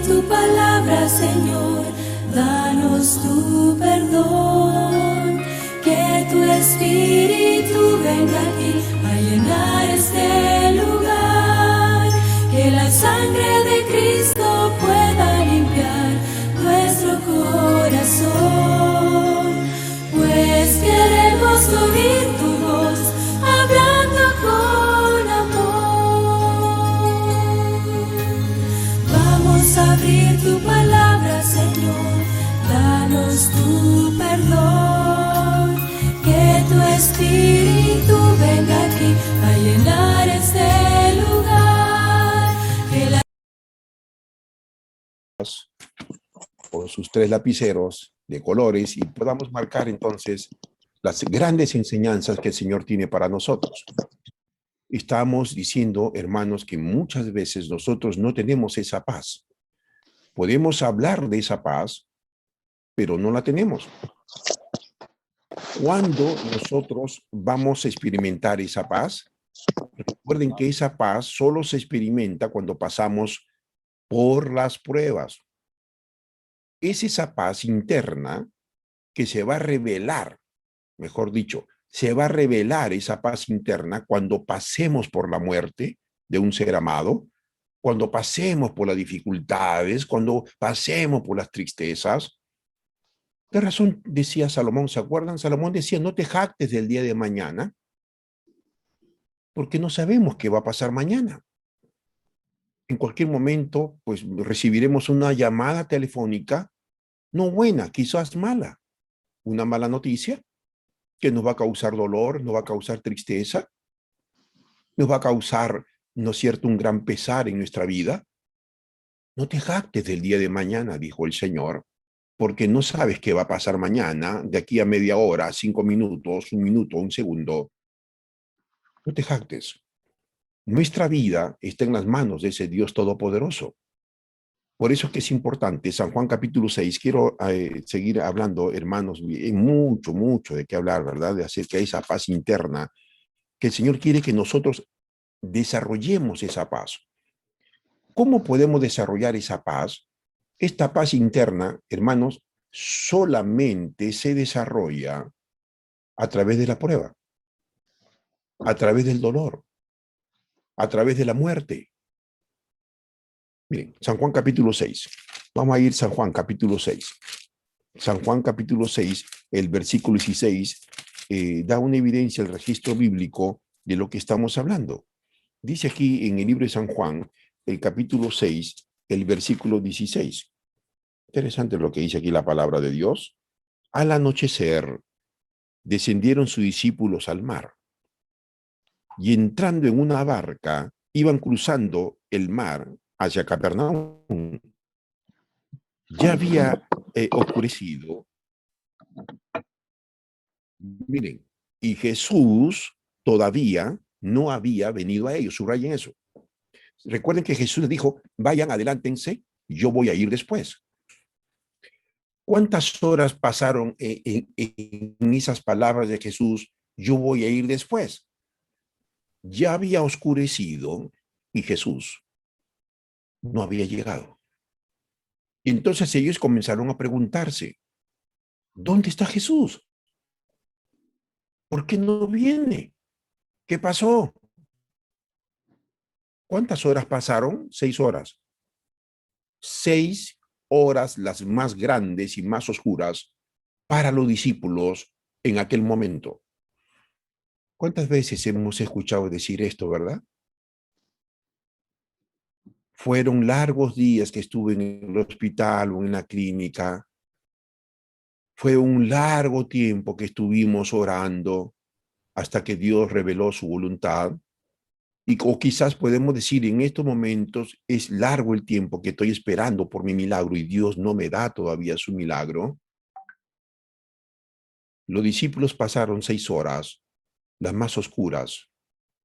tu palabra, Señor, danos tu perdón. Que tu Espíritu venga aquí a llenar este lugar. Que la sangre de Cristo pueda limpiar nuestro corazón. Pues queremos oír tu voz hablando con amor. Vamos a abrir tu palabra, Señor, danos tu perdón. Que tu Espíritu venga aquí a llenar este lugar. Que la Con sus 3 lapiceros de colores y podamos marcar entonces las grandes enseñanzas que el Señor tiene para nosotros. Estamos diciendo, hermanos, que muchas veces nosotros no tenemos esa paz. Podemos hablar de esa paz, pero no la tenemos. ¿Cuándo nosotros vamos a experimentar esa paz? Recuerden que esa paz solo se experimenta cuando pasamos por las pruebas. Es esa paz interna que se va a revelar, mejor dicho, se va a revelar esa paz interna cuando pasemos por la muerte de un ser amado, cuando pasemos por las dificultades, cuando pasemos por las tristezas. ¿Qué razón decía Salomón? ¿Se acuerdan? Salomón decía, no te jactes del día de mañana, porque no sabemos qué va a pasar mañana. En cualquier momento, pues recibiremos una llamada telefónica, no buena, quizás mala, una mala noticia que nos va a causar dolor, nos va a causar tristeza, nos va a causar, ¿no es cierto?, un gran pesar en nuestra vida. No te jactes del día de mañana, dijo el Señor, porque no sabes qué va a pasar mañana, de aquí a media hora, 5 minutos, 1 minuto, 1 segundo. No te jactes. Nuestra vida está en las manos de ese Dios todopoderoso. Por eso es que es importante, San Juan capítulo 6, quiero seguir hablando, hermanos, hay mucho, mucho de qué hablar, ¿verdad? De acerca de esa paz interna, que el Señor quiere que nosotros desarrollemos esa paz. ¿Cómo podemos desarrollar esa paz? Esta paz interna, hermanos, solamente se desarrolla a través de la prueba, a través del dolor, a través de la muerte. Miren, San Juan capítulo 6. Vamos a ir San Juan capítulo 6. San Juan capítulo 6, el versículo 16, da una evidencia, el registro bíblico de lo que estamos hablando. Dice aquí en el libro de San Juan, el capítulo 6, el versículo 16. Interesante lo que dice aquí la palabra de Dios. Al anochecer, descendieron sus discípulos al mar y entrando en una barca, iban cruzando el mar hacia Capernaum. Ya había oscurecido. Miren, y Jesús todavía no había venido a ellos. Subrayen eso. Recuerden que Jesús les dijo, vayan, adelántense, yo voy a ir después. ¿Cuántas horas pasaron en esas palabras de Jesús, yo voy a ir después? Ya había oscurecido y Jesús no había llegado. Y entonces ellos comenzaron a preguntarse, ¿dónde está Jesús? ¿Por qué no viene? ¿Qué pasó? ¿Cuántas horas pasaron? 6 horas. 6 horas las más grandes y más oscuras para los discípulos en aquel momento. ¿Cuántas veces hemos escuchado decir esto, verdad? Fueron largos días que estuve en el hospital o en la clínica. Fue un largo tiempo que estuvimos orando hasta que Dios reveló su voluntad. O quizás podemos decir, en estos momentos es largo el tiempo que estoy esperando por mi milagro y Dios no me da todavía su milagro. Los discípulos pasaron 6 horas, las más oscuras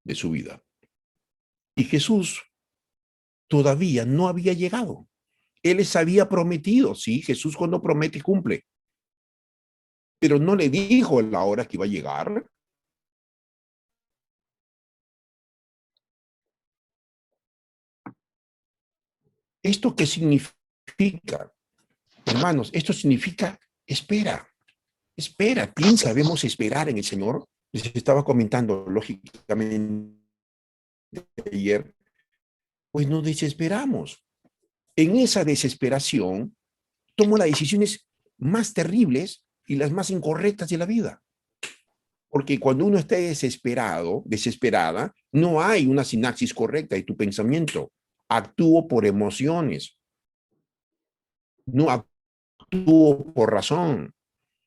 de su vida. Y Jesús todavía no había llegado. Él les había prometido, sí, Jesús cuando promete cumple. Pero no le dijo la hora que iba a llegar. ¿Esto qué significa? significa? Hermanos, esto significa espera. Espera, piensa, debemos esperar en el Señor. Les estaba comentando, lógicamente, ayer, pues nos desesperamos. En esa desesperación, tomo las decisiones más terribles y las más incorrectas de la vida. Porque cuando uno está desesperado, desesperada, no hay una sinapsis correcta de tu pensamiento. Actúo por emociones, no actúo por razón.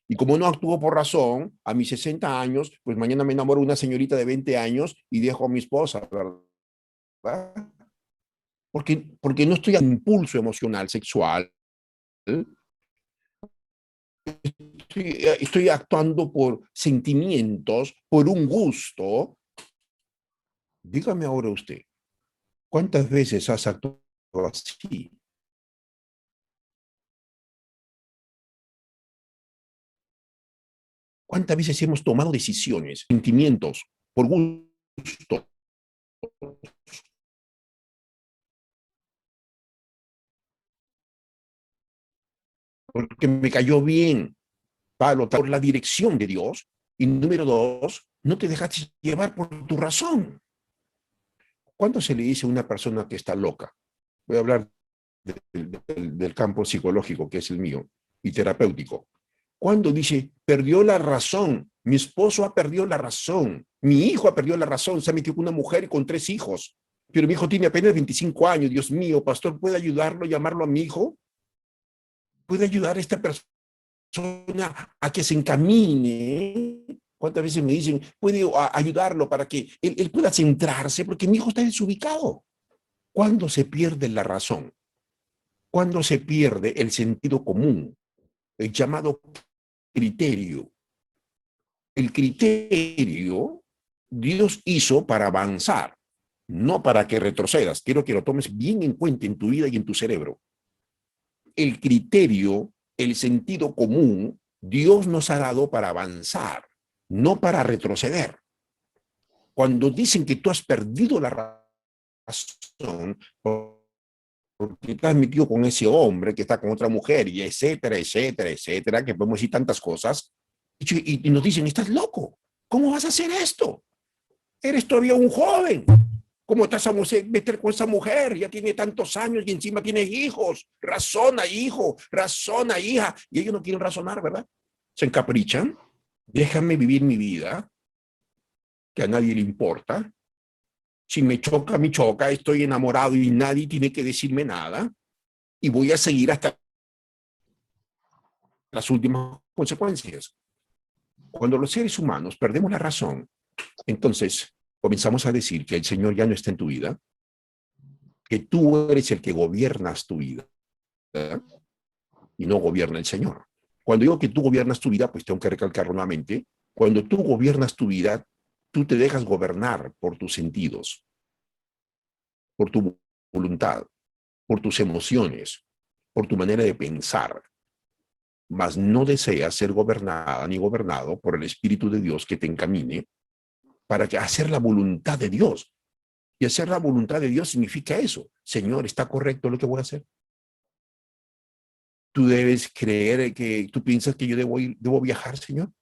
Y como no actúo por razón, a mis 60 años, pues mañana me enamoro de una señorita de 20 años y dejo a mi esposa, ¿verdad? Porque no estoy al impulso emocional, sexual. Estoy actuando por sentimientos, por un gusto. Dígame ahora usted, ¿cuántas veces has actuado así? ¿Cuántas veces hemos tomado decisiones, sentimientos, por gusto? Porque me cayó bien, Pablo, por la dirección de Dios. Y número dos, no te dejaste llevar por tu razón. ¿Cuándo se le dice a una persona que está loca? Voy a hablar del campo psicológico, que es el mío, y terapéutico. Cuando dice, perdió la razón, mi esposo ha perdido la razón, mi hijo ha perdido la razón, se ha metido con una mujer y con 3 hijos, pero mi hijo tiene apenas 25 años, Dios mío, pastor, ¿puede ayudarlo, llamarlo a mi hijo? ¿Puede ayudar a esta persona a que se encamine? ¿Cuántas veces me dicen, puede ayudarlo para que él pueda centrarse? Porque mi hijo está desubicado. ¿Cuándo se pierde la razón? ¿Cuándo se pierde el sentido común? El llamado criterio. El criterio Dios hizo para avanzar, no para que retrocedas. Quiero que lo tomes bien en cuenta en tu vida y en tu cerebro. El criterio, el sentido común, Dios nos ha dado para avanzar, no para retroceder. Cuando dicen que tú has perdido la razón porque te has metido con ese hombre que está con otra mujer y etcétera, etcétera, etcétera, que podemos decir tantas cosas, y nos dicen, estás loco, ¿cómo vas a hacer esto? Eres todavía un joven. ¿Cómo te vas a meter con esa mujer? Ya tiene tantos años y encima tiene hijos. Razona, hijo, razona, hija. Y ellos no quieren razonar, ¿verdad? Se encaprichan. Déjame vivir mi vida, que a nadie le importa. Si me choca, me choca. Estoy enamorado y nadie tiene que decirme nada. Y voy a seguir hasta las últimas consecuencias. Cuando los seres humanos perdemos la razón, entonces comenzamos a decir que el Señor ya no está en tu vida, que tú eres el que gobiernas tu vida, ¿verdad? Y no gobierna el Señor. Cuando digo que tú gobiernas tu vida, pues tengo que recalcarlo nuevamente. Cuando tú gobiernas tu vida, tú te dejas gobernar por tus sentidos, por tu voluntad, por tus emociones, por tu manera de pensar, mas no deseas ser gobernada ni gobernado por el Espíritu de Dios que te encamine para hacer la voluntad de Dios. Y hacer la voluntad de Dios significa eso. Señor, ¿está correcto lo que voy a hacer? Tú debes creer que tú piensas que yo debo viajar, Señor.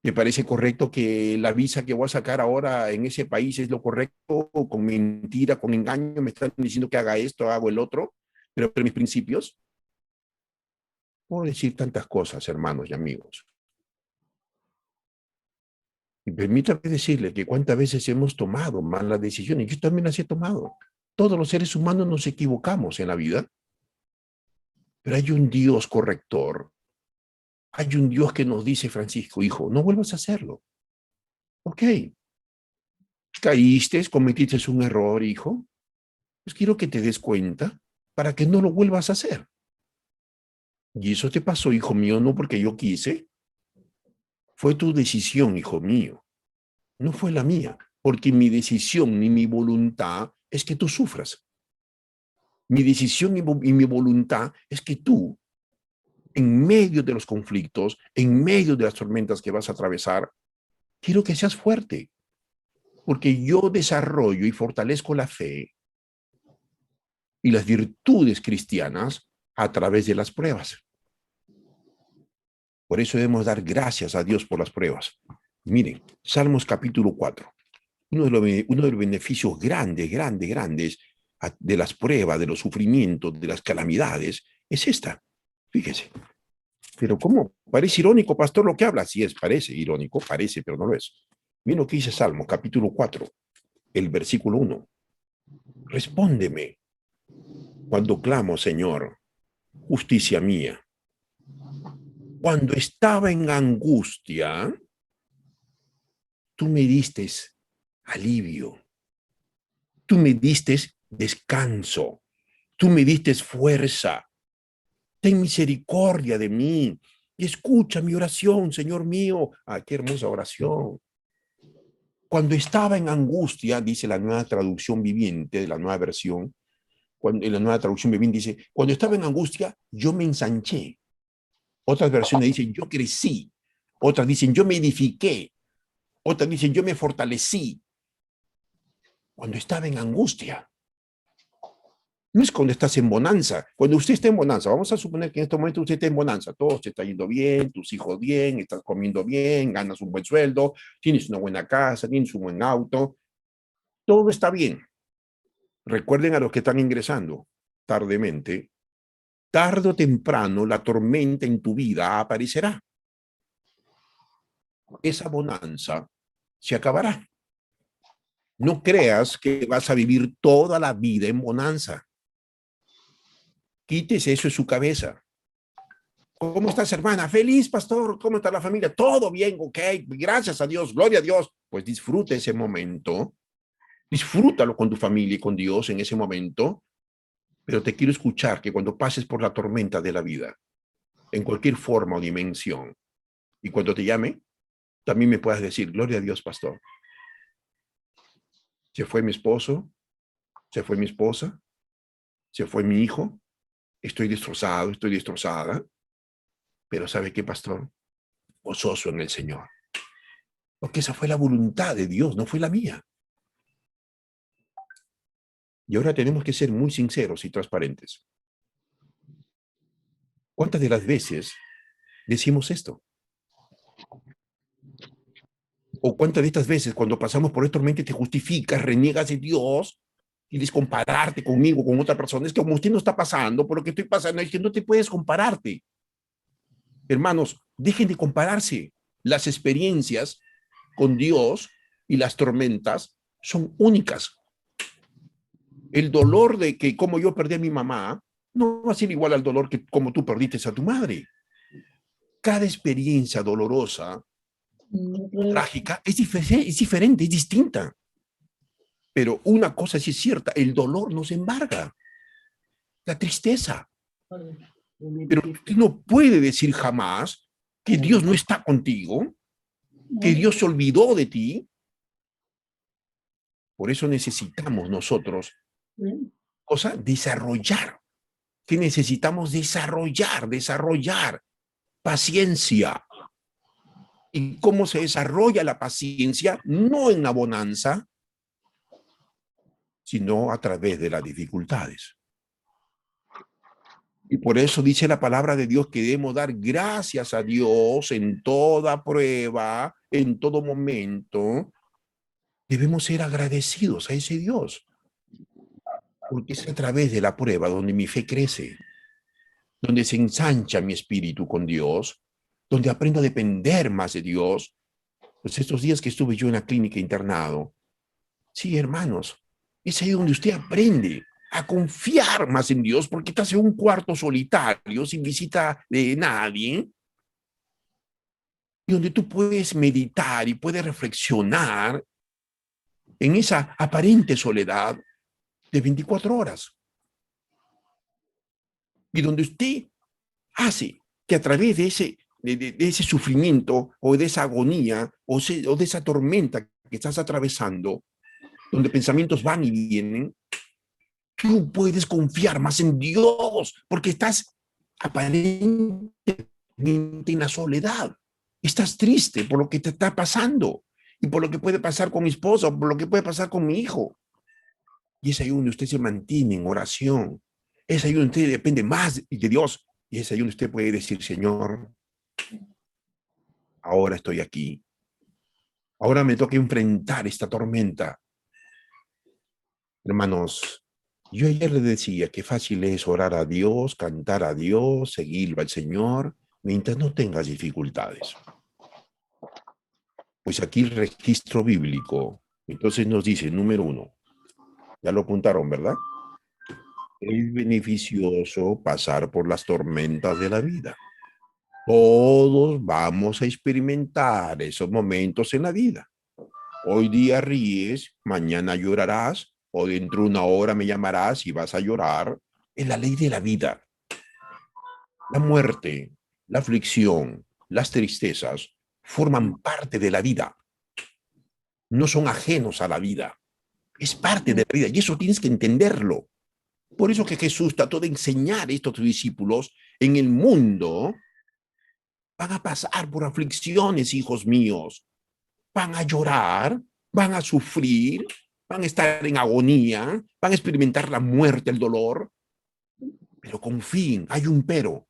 ¿Te parece correcto que la visa que voy a sacar ahora en ese país es lo correcto? Con mentira, con engaño, me están diciendo que haga esto, hago el otro, pero mis principios. Puedo decir tantas cosas, hermanos y amigos. Y permítame decirle que cuántas veces hemos tomado malas decisiones. Yo también las he tomado. Todos los seres humanos nos equivocamos en la vida, pero hay un Dios corrector. Hay un Dios que nos dice, Francisco, hijo, no vuelvas a hacerlo. Ok, caíste, cometiste un error, hijo. Pues quiero que te des cuenta para que no lo vuelvas a hacer. Y eso te pasó, hijo mío, no porque yo quise. Fue tu decisión, hijo mío. No fue la mía, porque mi decisión ni mi voluntad es que tú sufras. Mi decisión y mi voluntad es que tú, en medio de los conflictos, en medio de las tormentas que vas a atravesar, quiero que seas fuerte, porque yo desarrollo y fortalezco la fe y las virtudes cristianas a través de las pruebas. Por eso debemos dar gracias a Dios por las pruebas. Miren, Salmos capítulo 4. Uno de los beneficios grandes de las pruebas, de los sufrimientos, de las calamidades, es esta. Fíjese. Pero ¿cómo? Parece irónico, pastor, lo que habla. Sí, parece irónico, parece, pero no lo es. Miren lo que dice Salmo, capítulo 4, el versículo 1. Respóndeme cuando clamo, Señor, justicia mía. Cuando estaba en angustia, tú me diste alivio. Tú me diste descanso. Tú me diste fuerza. Ten misericordia de mí y escucha mi oración, Señor mío. Ah, qué hermosa oración. Cuando estaba en angustia, dice la nueva traducción viviente de la nueva versión, en la nueva traducción viviente dice, cuando estaba en angustia, yo me ensanché. Otras versiones dicen, yo crecí. Otras dicen, yo me edifiqué. Otras dicen, yo me fortalecí. Cuando estaba en angustia. No es cuando estás en bonanza. Cuando usted está en bonanza, vamos a suponer que en este momento usted está en bonanza, todo te está yendo bien, tus hijos bien, estás comiendo bien, ganas un buen sueldo, tienes una buena casa, tienes un buen auto, todo está bien. Recuerden a los que están ingresando tardemente, tarde o temprano la tormenta en tu vida aparecerá. Esa bonanza se acabará. No creas que vas a vivir toda la vida en bonanza. Quítese eso de su cabeza. ¿Cómo estás, hermana? Feliz, pastor. ¿Cómo está la familia? Todo bien, ok. Gracias a Dios, gloria a Dios. Pues disfruta ese momento. Disfrútalo con tu familia y con Dios en ese momento. Pero te quiero escuchar que cuando pases por la tormenta de la vida, en cualquier forma o dimensión, y cuando te llame, también me puedas decir, gloria a Dios, pastor. Se fue mi esposo, se fue mi esposa, se fue mi hijo. Estoy destrozado, estoy destrozada. Pero ¿sabe qué, pastor? Gozoso en el Señor. Porque esa fue la voluntad de Dios, no fue la mía. Y ahora tenemos que ser muy sinceros y transparentes. ¿Cuántas de las veces decimos esto? ¿O cuántas de estas veces cuando pasamos por esta tormenta te justificas, reniegas de Dios, quieres compararte conmigo, con otra persona? Es que como usted no está pasando por lo que estoy pasando, es que no te puedes compararte. Hermanos, dejen de compararse. Las experiencias con Dios y las tormentas son únicas. El dolor de que como yo perdí a mi mamá no va a ser igual al dolor que como tú perdiste a tu madre. Cada experiencia dolorosa, trágica, es diferente, es distinta. Pero una cosa sí es cierta, el dolor nos embarga. La tristeza. Pero usted no puede decir jamás que Dios no está contigo, que Dios se olvidó de ti. Por eso necesitamos nosotros, desarrollar. Que necesitamos desarrollar paciencia. ¿Y cómo se desarrolla la paciencia? No en la bonanza, sino a través de las dificultades. Y por eso dice la palabra de Dios que debemos dar gracias a Dios en toda prueba, en todo momento. Debemos ser agradecidos a ese Dios. Porque es a través de la prueba donde mi fe crece, donde se ensancha mi espíritu con Dios, donde aprendo a depender más de Dios. Pues estos días que estuve yo en la clínica internado, sí, hermanos, es ahí donde usted aprende a confiar más en Dios, porque estás en un cuarto solitario, sin visita de nadie, y donde tú puedes meditar y puedes reflexionar en esa aparente soledad de 24 horas. Y donde usted hace que a través de ese sufrimiento o de esa agonía o de esa tormenta que estás atravesando, donde pensamientos van y vienen, tú puedes confiar más en Dios porque estás aparentemente en la soledad. Estás triste por lo que te está pasando y por lo que puede pasar con mi esposa o por lo que puede pasar con mi hijo. Y es ahí donde usted se mantiene en oración. Es ahí donde usted depende más de Dios. Y es ahí donde usted puede decir, Señor, ahora estoy aquí. Ahora me toca enfrentar esta tormenta. Hermanos, yo ayer les decía que fácil es orar a Dios, cantar a Dios, seguirlo al Señor, mientras no tengas dificultades. Pues aquí el registro bíblico, entonces nos dice, número 1, ya lo apuntaron, ¿verdad? Es beneficioso pasar por las tormentas de la vida. Todos vamos a experimentar esos momentos en la vida. Hoy día ríes, mañana llorarás, o dentro de una hora me llamarás y vas a llorar. Es la ley de la vida. La muerte, la aflicción, las tristezas forman parte de la vida. No son ajenos a la vida. Es parte de la vida y eso tienes que entenderlo. Por eso que Jesús trató de enseñar esto a sus discípulos. En el mundo van a pasar por aflicciones, hijos míos. Van a llorar, van a sufrir, van a estar en agonía, van a experimentar la muerte, el dolor. Pero confíen, hay un pero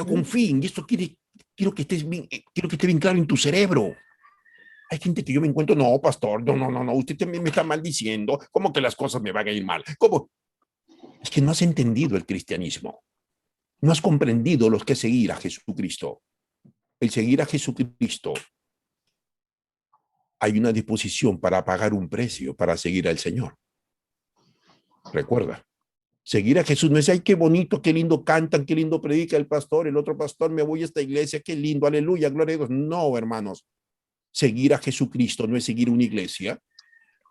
confíen. Y esto quiero que quiero que esté bien claro en tu cerebro. Hay gente que yo me encuentro, no, pastor, no, usted también me está maldiciendo. ¿Cómo que las cosas me van a ir mal? ¿Cómo? Es que no has entendido el cristianismo. No has comprendido lo que es seguir a Jesucristo. El seguir a Jesucristo, hay una disposición para pagar un precio para seguir al Señor. Recuerda, seguir a Jesús no es, ay, qué bonito, qué lindo cantan, qué lindo predica el pastor, el otro pastor, me voy a esta iglesia, qué lindo, aleluya, gloria a Dios. No, hermanos, seguir a Jesucristo no es seguir una iglesia.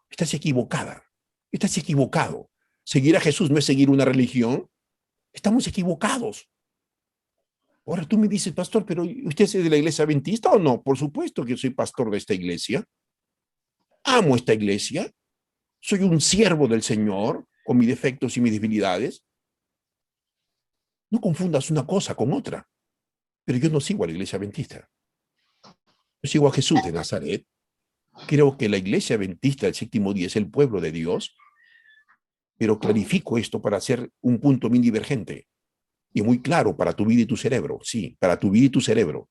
Estás equivocada, estás equivocado. Seguir a Jesús no es seguir una religión. Estamos equivocados. Ahora tú me dices, pastor, pero ¿usted es de la iglesia adventista o no? Por supuesto que soy pastor de esta iglesia. Amo esta iglesia. Soy un siervo del Señor con mis defectos y mis debilidades. No confundas una cosa con otra. Pero yo no sigo a la iglesia adventista. Yo sigo a Jesús de Nazaret. Creo que la iglesia adventista del séptimo día es el pueblo de Dios, pero clarifico esto para hacer un punto bien divergente y muy claro para tu vida y tu cerebro. Sí, para tu vida y tu cerebro.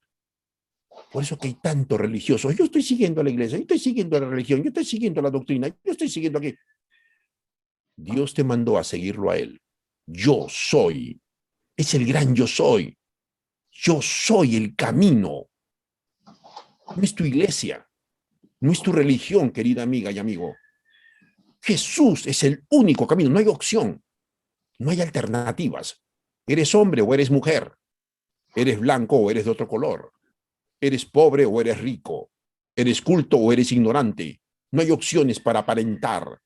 Por eso que hay tantos religiosos. Yo estoy siguiendo a la iglesia, yo estoy siguiendo a la religión, yo estoy siguiendo a la doctrina, yo estoy siguiendo aquí. Dios te mandó a seguirlo a Él. Yo soy. Es el gran yo soy. Yo soy el camino. No es tu iglesia. No es tu religión, querida amiga y amigo. Jesús es el único camino. No hay opción. No hay alternativas. Eres hombre o eres mujer. Eres blanco o eres de otro color. Eres pobre o eres rico. Eres culto o eres ignorante. No hay opciones para aparentar.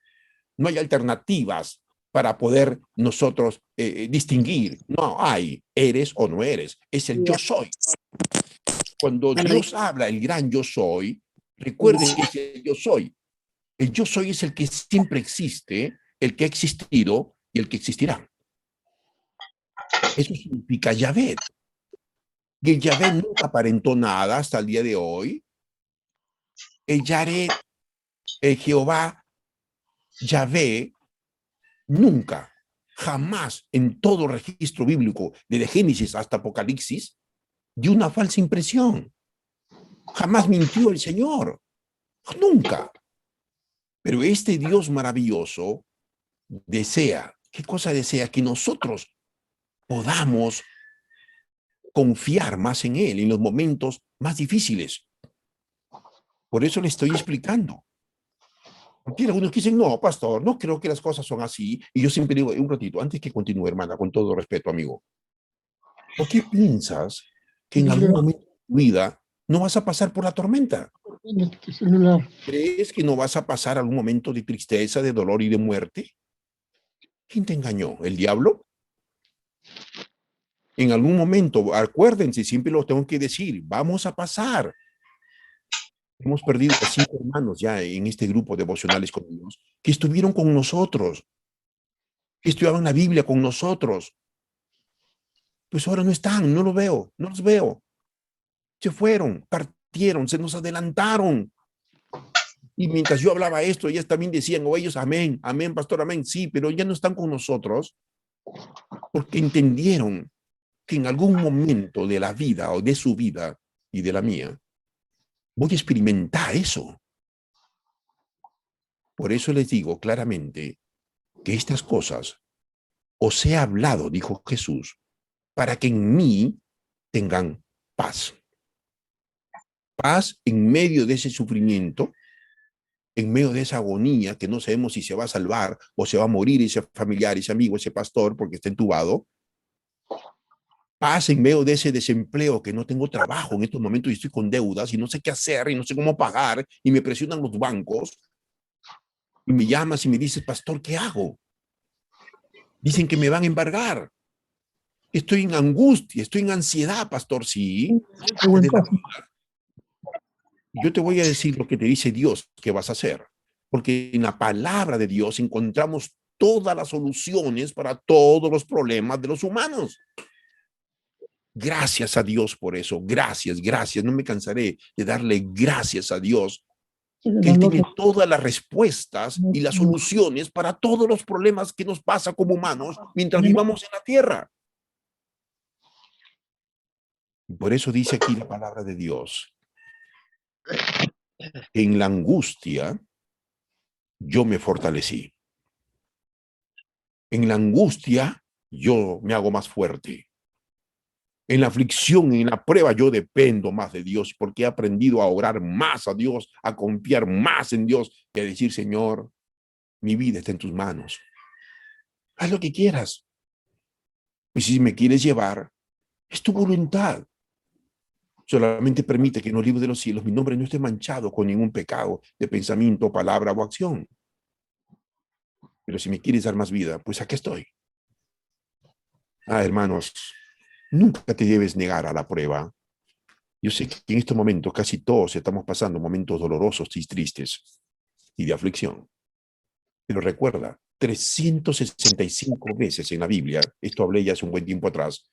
No hay alternativas para poder nosotros distinguir. No hay. Eres o no eres. Es el yo soy. Cuando Dios habla, el gran yo soy, recuerden que es el yo soy. El yo soy es el que siempre existe, el que ha existido y el que existirá. Eso significa Yahvé. Y el Yahvé nunca aparentó nada hasta el día de hoy. El Yaret, el Jehová, Yahvé, nunca, jamás en todo registro bíblico, desde Génesis hasta Apocalipsis, dio una falsa impresión. Jamás mintió el Señor. Nunca. Pero este Dios maravilloso desea, ¿qué cosa desea? Que nosotros podamos confiar más en Él en los momentos más difíciles. Por eso le estoy explicando. Porque algunos dicen, no, pastor, no creo que las cosas son así. Y yo siempre digo, un ratito, antes que continúe, hermana, con todo respeto, amigo, ¿por qué piensas que en algún momento de tu vida no vas a pasar por la tormenta? ¿Crees que no vas a pasar algún momento de tristeza, de dolor y de muerte? ¿Quién te engañó? ¿El diablo? En algún momento, acuérdense, siempre lo tengo que decir, vamos a pasar. Hemos perdido a 5 hermanos ya en este grupo devocionales con Dios, que estuvieron con nosotros, que estudiaban la Biblia con nosotros. Pues ahora no están, no los veo. Se fueron, partieron, se nos adelantaron. Y mientras yo hablaba esto, ellas también decían, o ellos, amén, amén, pastor, amén. Sí, pero ya no están con nosotros porque entendieron que en algún momento de la vida o de su vida y de la mía, voy a experimentar eso. Por eso les digo claramente que estas cosas os he hablado, dijo Jesús, para que en mí tengan paz. Paz en medio de ese sufrimiento, en medio de esa agonía que no sabemos si se va a salvar o se va a morir ese familiar, ese amigo, ese pastor porque está entubado. Paz en medio de ese desempleo, que no tengo trabajo en estos momentos y estoy con deudas y no sé qué hacer y no sé cómo pagar y me presionan los bancos y me llamas y me dices, pastor, ¿qué hago? Dicen que me van a embargar. Estoy en angustia, estoy en ansiedad, pastor, sí. Yo te voy a decir lo que te dice Dios que vas a hacer, porque en la palabra de Dios encontramos todas las soluciones para todos los problemas de los humanos. Gracias a Dios por eso, gracias, gracias. No me cansaré de darle gracias a Dios, que Él tiene todas las respuestas y las soluciones para todos los problemas que nos pasa como humanos mientras vivamos en la tierra. Por eso dice aquí la palabra de Dios, en la angustia yo me fortalecí. En la angustia yo me hago más fuerte. En la aflicción, en la prueba, yo dependo más de Dios porque he aprendido a orar más a Dios, a confiar más en Dios y a decir, Señor, mi vida está en tus manos. Haz lo que quieras. Y si me quieres llevar, es tu voluntad. Solamente permite que en los libros de los cielos mi nombre no esté manchado con ningún pecado de pensamiento, palabra o acción. Pero si me quieres dar más vida, pues aquí estoy. Hermanos, nunca te debes negar a la prueba. Yo sé que en estos momentos casi todos estamos pasando momentos dolorosos y tristes y de aflicción. Pero recuerda, 365 veces en la Biblia, esto hablé ya hace un buen tiempo atrás,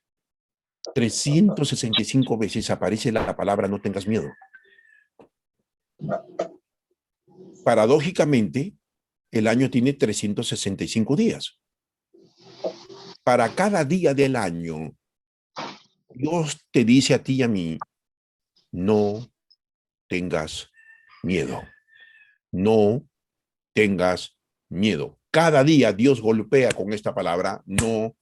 365 veces aparece la palabra no tengas miedo. Paradójicamente, el año tiene 365 días. Para cada día del año, Dios te dice a ti y a mí, no tengas miedo. No tengas miedo. Cada día Dios golpea con esta palabra, no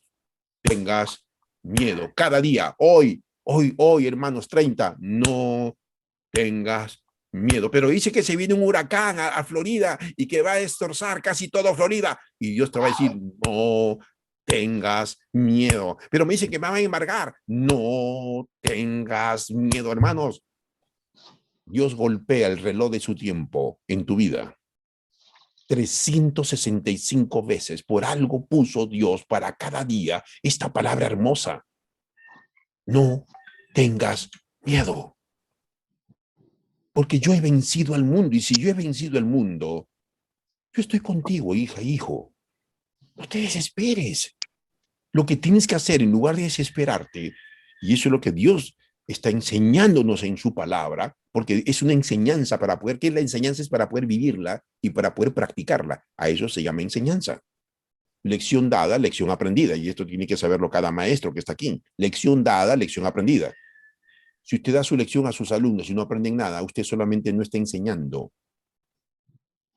tengas miedo. Cada día, hoy, hermanos, 30, no tengas miedo. Pero dice que se viene un huracán a Florida y que va a destrozar casi toda Florida. Y Dios te va a decir, no tengas miedo. Pero me dice que me van a embargar. No tengas miedo, hermanos. Dios golpea el reloj de su tiempo en tu vida. 365 veces. Por algo puso Dios para cada día esta palabra hermosa. No tengas miedo. Porque yo he vencido al mundo. Y si yo he vencido al mundo, yo estoy contigo, hija, hijo. No te desesperes. Lo que tienes que hacer en lugar de desesperarte, y eso es lo que Dios está enseñándonos en su palabra, porque es una enseñanza para poder, ¿qué es la enseñanza? Es para poder vivirla y para poder practicarla. A eso se llama enseñanza. Lección dada, lección aprendida. Y esto tiene que saberlo cada maestro que está aquí. Lección dada, lección aprendida. Si usted da su lección a sus alumnos y no aprenden nada, usted solamente no está enseñando.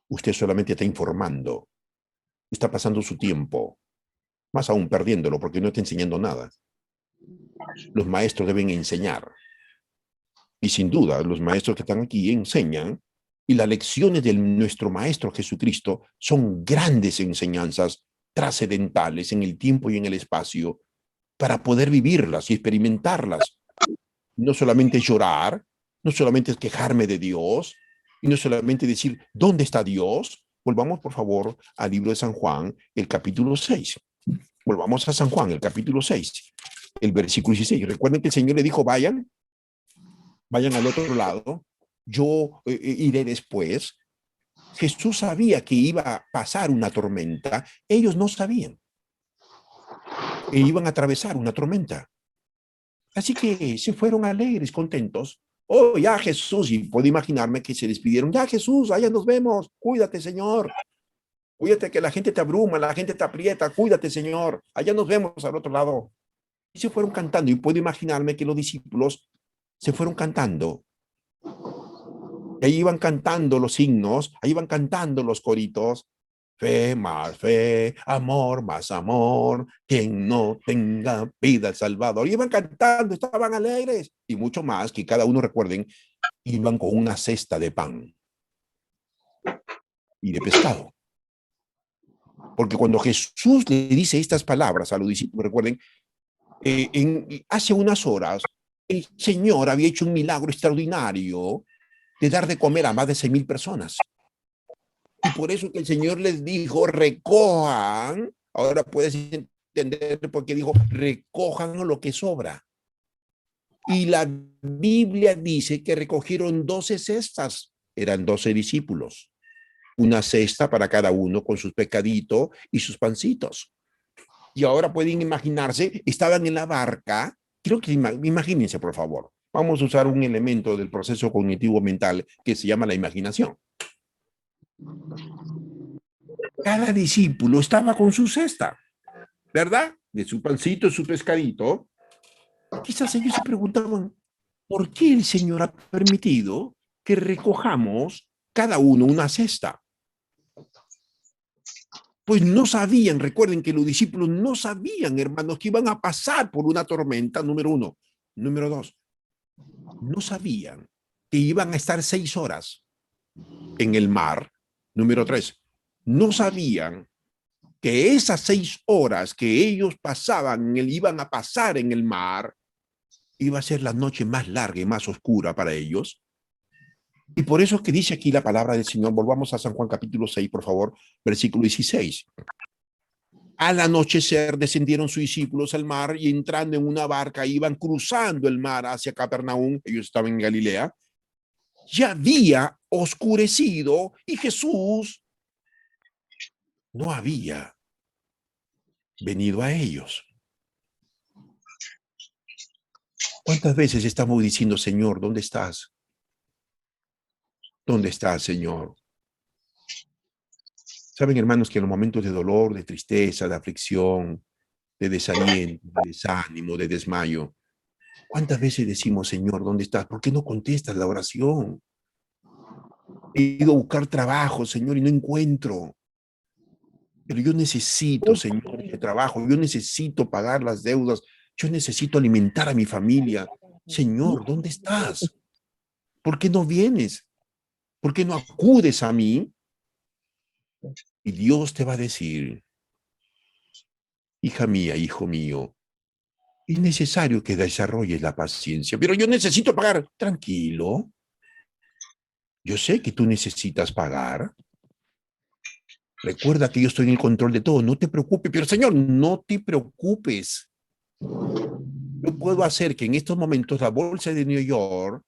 Usted solamente está informando. Está pasando su tiempo. Más aún perdiéndolo porque no está enseñando nada. Los maestros deben enseñar. Y sin duda, los maestros que están aquí enseñan. Y las lecciones de nuestro Maestro Jesucristo son grandes enseñanzas trascendentales en el tiempo y en el espacio para poder vivirlas y experimentarlas. No solamente llorar, no solamente es quejarme de Dios, y no solamente decir, ¿dónde está Dios? Volvamos, por favor, al libro de San Juan, el capítulo 6. Volvamos a San Juan, el capítulo 6, el versículo 16. Recuerden que el Señor le dijo, vayan al otro lado, yo iré después. Jesús sabía que iba a pasar una tormenta, ellos no sabían. E iban a atravesar una tormenta. Así que se fueron alegres, contentos, Oh, ya Jesús, y puedo imaginarme que se despidieron. Ya Jesús, allá nos vemos. Cuídate, Señor. Cuídate que la gente te abruma, la gente te aprieta. Cuídate, Señor. Allá nos vemos al otro lado. Y se fueron cantando. Y puedo imaginarme que los discípulos se fueron cantando. Y ahí iban cantando los himnos, ahí iban cantando los coritos. Fe más fe, amor más amor, quien no tenga vida al Salvador. Y iban cantando, estaban alegres. Y mucho más, que cada uno, recuerden, iban con una cesta de pan y de pescado. Porque cuando Jesús le dice estas palabras a los discípulos, recuerden, hace unas horas, el Señor había hecho un milagro extraordinario de dar de comer a más de 6,000 personas. Y por eso que el Señor les dijo, recojan. Ahora puedes entender por qué dijo, recojan lo que sobra. Y la Biblia dice que recogieron 12 cestas. Eran 12 discípulos. Una cesta para cada uno con sus pescaditos y sus pancitos. Y ahora pueden imaginarse, estaban en la barca. Quiero que imagínense, por favor. Vamos a usar un elemento del proceso cognitivo mental que se llama la imaginación. Cada discípulo estaba con su cesta, ¿verdad? De su pancito, su pescadito. Quizás ellos se preguntaban, ¿por qué el Señor ha permitido que recojamos cada uno una cesta? Pues no sabían, recuerden que los discípulos no sabían, hermanos, que iban a pasar por una tormenta, número uno. Número dos, no sabían que iban a estar 6 horas en el mar. Número tres, no sabían que esas 6 horas que ellos iban a pasar en el mar, iba a ser la noche más larga y más oscura para ellos. Y por eso es que dice aquí la palabra del Señor. Volvamos a San Juan capítulo 6, por favor, versículo 16. Al anochecer descendieron sus discípulos al mar y entrando en una barca iban cruzando el mar hacia Capernaum. Ellos estaban en Galilea. Ya había oscurecido y Jesús no había venido a ellos. ¿Cuántas veces estamos diciendo, Señor, ¿dónde estás? ¿Dónde estás, Señor? Saben, hermanos, que en los momentos de dolor, de tristeza, de aflicción, de desaliento, de desánimo, de desmayo, ¿cuántas veces decimos, Señor, ¿dónde estás? ¿Por qué no contestas la oración? He ido a buscar trabajo, Señor, y no encuentro. Pero yo necesito, Señor, ese trabajo. Yo necesito pagar las deudas. Yo necesito alimentar a mi familia. Señor, ¿dónde estás? ¿Por qué no vienes? ¿Por qué no acudes a mí? Y Dios te va a decir, hija mía, hijo mío, es necesario que desarrolles la paciencia, pero yo necesito pagar. Tranquilo. Yo sé que tú necesitas pagar. Recuerda que yo estoy en el control de todo. No te preocupes, pero Señor, no te preocupes. Yo puedo hacer que en estos momentos la bolsa de New York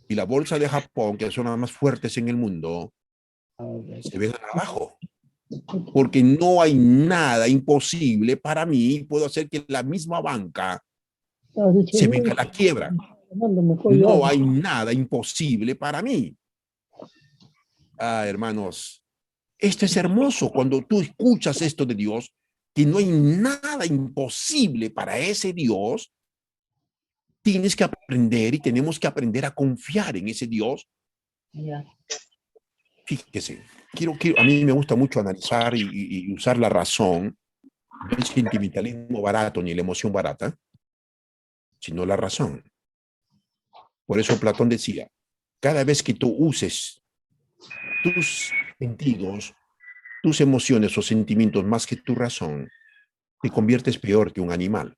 y la bolsa de Japón, que son las más fuertes en el mundo, se vengan abajo. Porque no hay nada imposible para mí. Puedo hacer que la misma banca se venga a la quiebra. No hay nada imposible para mí. Hermanos, esto es hermoso cuando tú escuchas esto de Dios, que no hay nada imposible para ese Dios. Tienes que aprender y tenemos que aprender a confiar en ese Dios. Fíjese, a mí me gusta mucho analizar y usar la razón, no el sentimentalismo barato ni la emoción barata, sino la razón. Por eso Platón decía, cada vez que tú uses tus sentidos, tus emociones o sentimientos más que tu razón, te conviertes peor que un animal.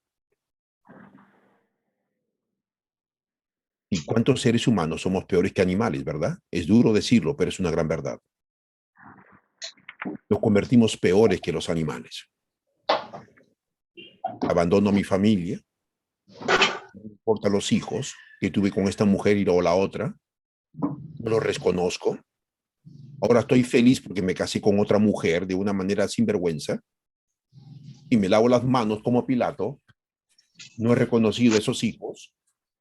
¿Y cuántos seres humanos somos peores que animales, verdad? Es duro decirlo, pero es una gran verdad. Nos convertimos peores que los animales. Abandono a mi familia, no importa los hijos que tuve con esta mujer y luego la otra, no los reconozco. Ahora estoy feliz porque me casé con otra mujer de una manera sinvergüenza y me lavo las manos como Pilato. No he reconocido a esos hijos.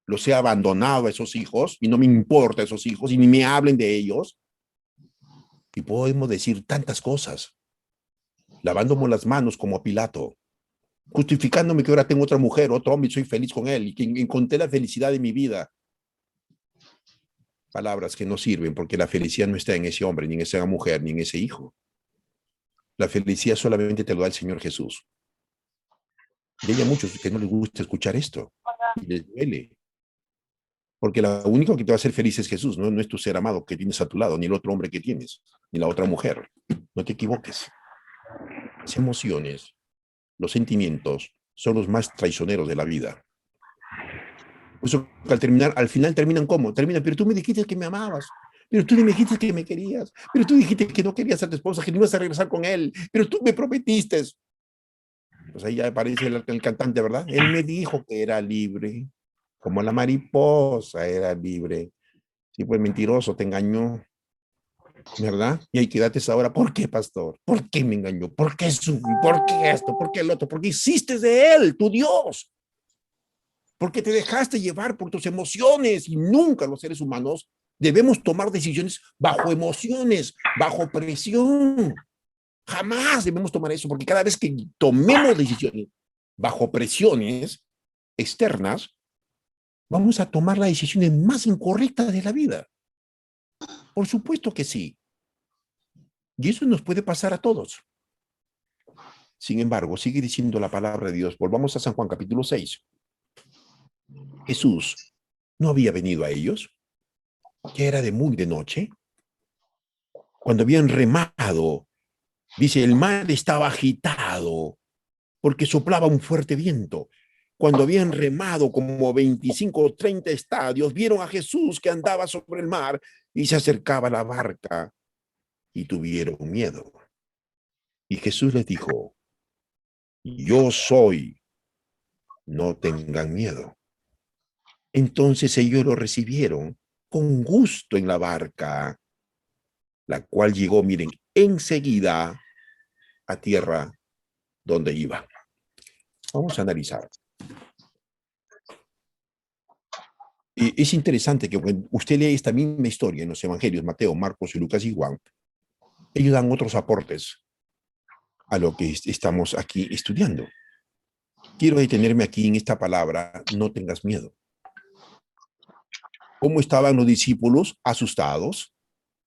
los he abandonado a esos hijos y no me importa esos hijos y ni me hablen de ellos. Y podemos decir tantas cosas, lavándome las manos como a Pilato, justificándome que ahora tengo otra mujer, otro hombre y soy feliz con él y que encontré la felicidad de mi vida. Palabras que no sirven porque la felicidad no está en ese hombre, ni en esa mujer, ni en ese hijo. La felicidad solamente te lo da el Señor Jesús. Y hay a muchos que no les gusta escuchar esto y les duele. Porque lo único que te va a hacer feliz es Jesús, no es tu ser amado que tienes a tu lado, ni el otro hombre que tienes, ni la otra mujer. No te equivoques. Las emociones, los sentimientos son los más traicioneros de la vida. Por eso al final terminan ¿cómo? Terminan, pero tú me dijiste que me amabas, pero tú me dijiste que me querías, pero tú dijiste que no querías ser tu esposa, que no ibas a regresar con él, pero tú me prometiste. Pues ahí ya aparece el cantante, ¿verdad? Él me dijo que era libre, como la mariposa era libre. Sí, pues mentiroso, te engañó, ¿verdad? Y ahí quédate ahora, ¿por qué, pastor? ¿Por qué me engañó? ¿Por qué sufrí? ¿Por qué esto? ¿Por qué el otro? ¿Por qué hiciste de él, tu Dios? Porque te dejaste llevar por tus emociones y nunca los seres humanos debemos tomar decisiones bajo emociones, bajo presión. Jamás debemos tomar eso, porque cada vez que tomemos decisiones bajo presiones externas, vamos a tomar las decisiones más incorrectas de la vida. Por supuesto que sí. Y eso nos puede pasar a todos. Sin embargo, sigue diciendo la palabra de Dios. Volvamos a San Juan capítulo 6. Jesús no había venido a ellos, que era de muy de noche, cuando habían remado. Dice, el mar estaba agitado porque soplaba un fuerte viento. Cuando habían remado como 25 o 30 estadios, vieron a Jesús que andaba sobre el mar y se acercaba a la barca y tuvieron miedo. Y Jesús les dijo, yo soy, no tengan miedo. Entonces ellos lo recibieron con gusto en la barca, la cual llegó, miren, enseguida a tierra donde iba. Vamos a analizar. Es interesante que usted lee esta misma historia en los evangelios, Mateo, Marcos, Lucas y Juan. Ellos dan otros aportes a lo que estamos aquí estudiando. Quiero detenerme aquí en esta palabra, no tengas miedo. ¿Cómo estaban los discípulos? Asustados.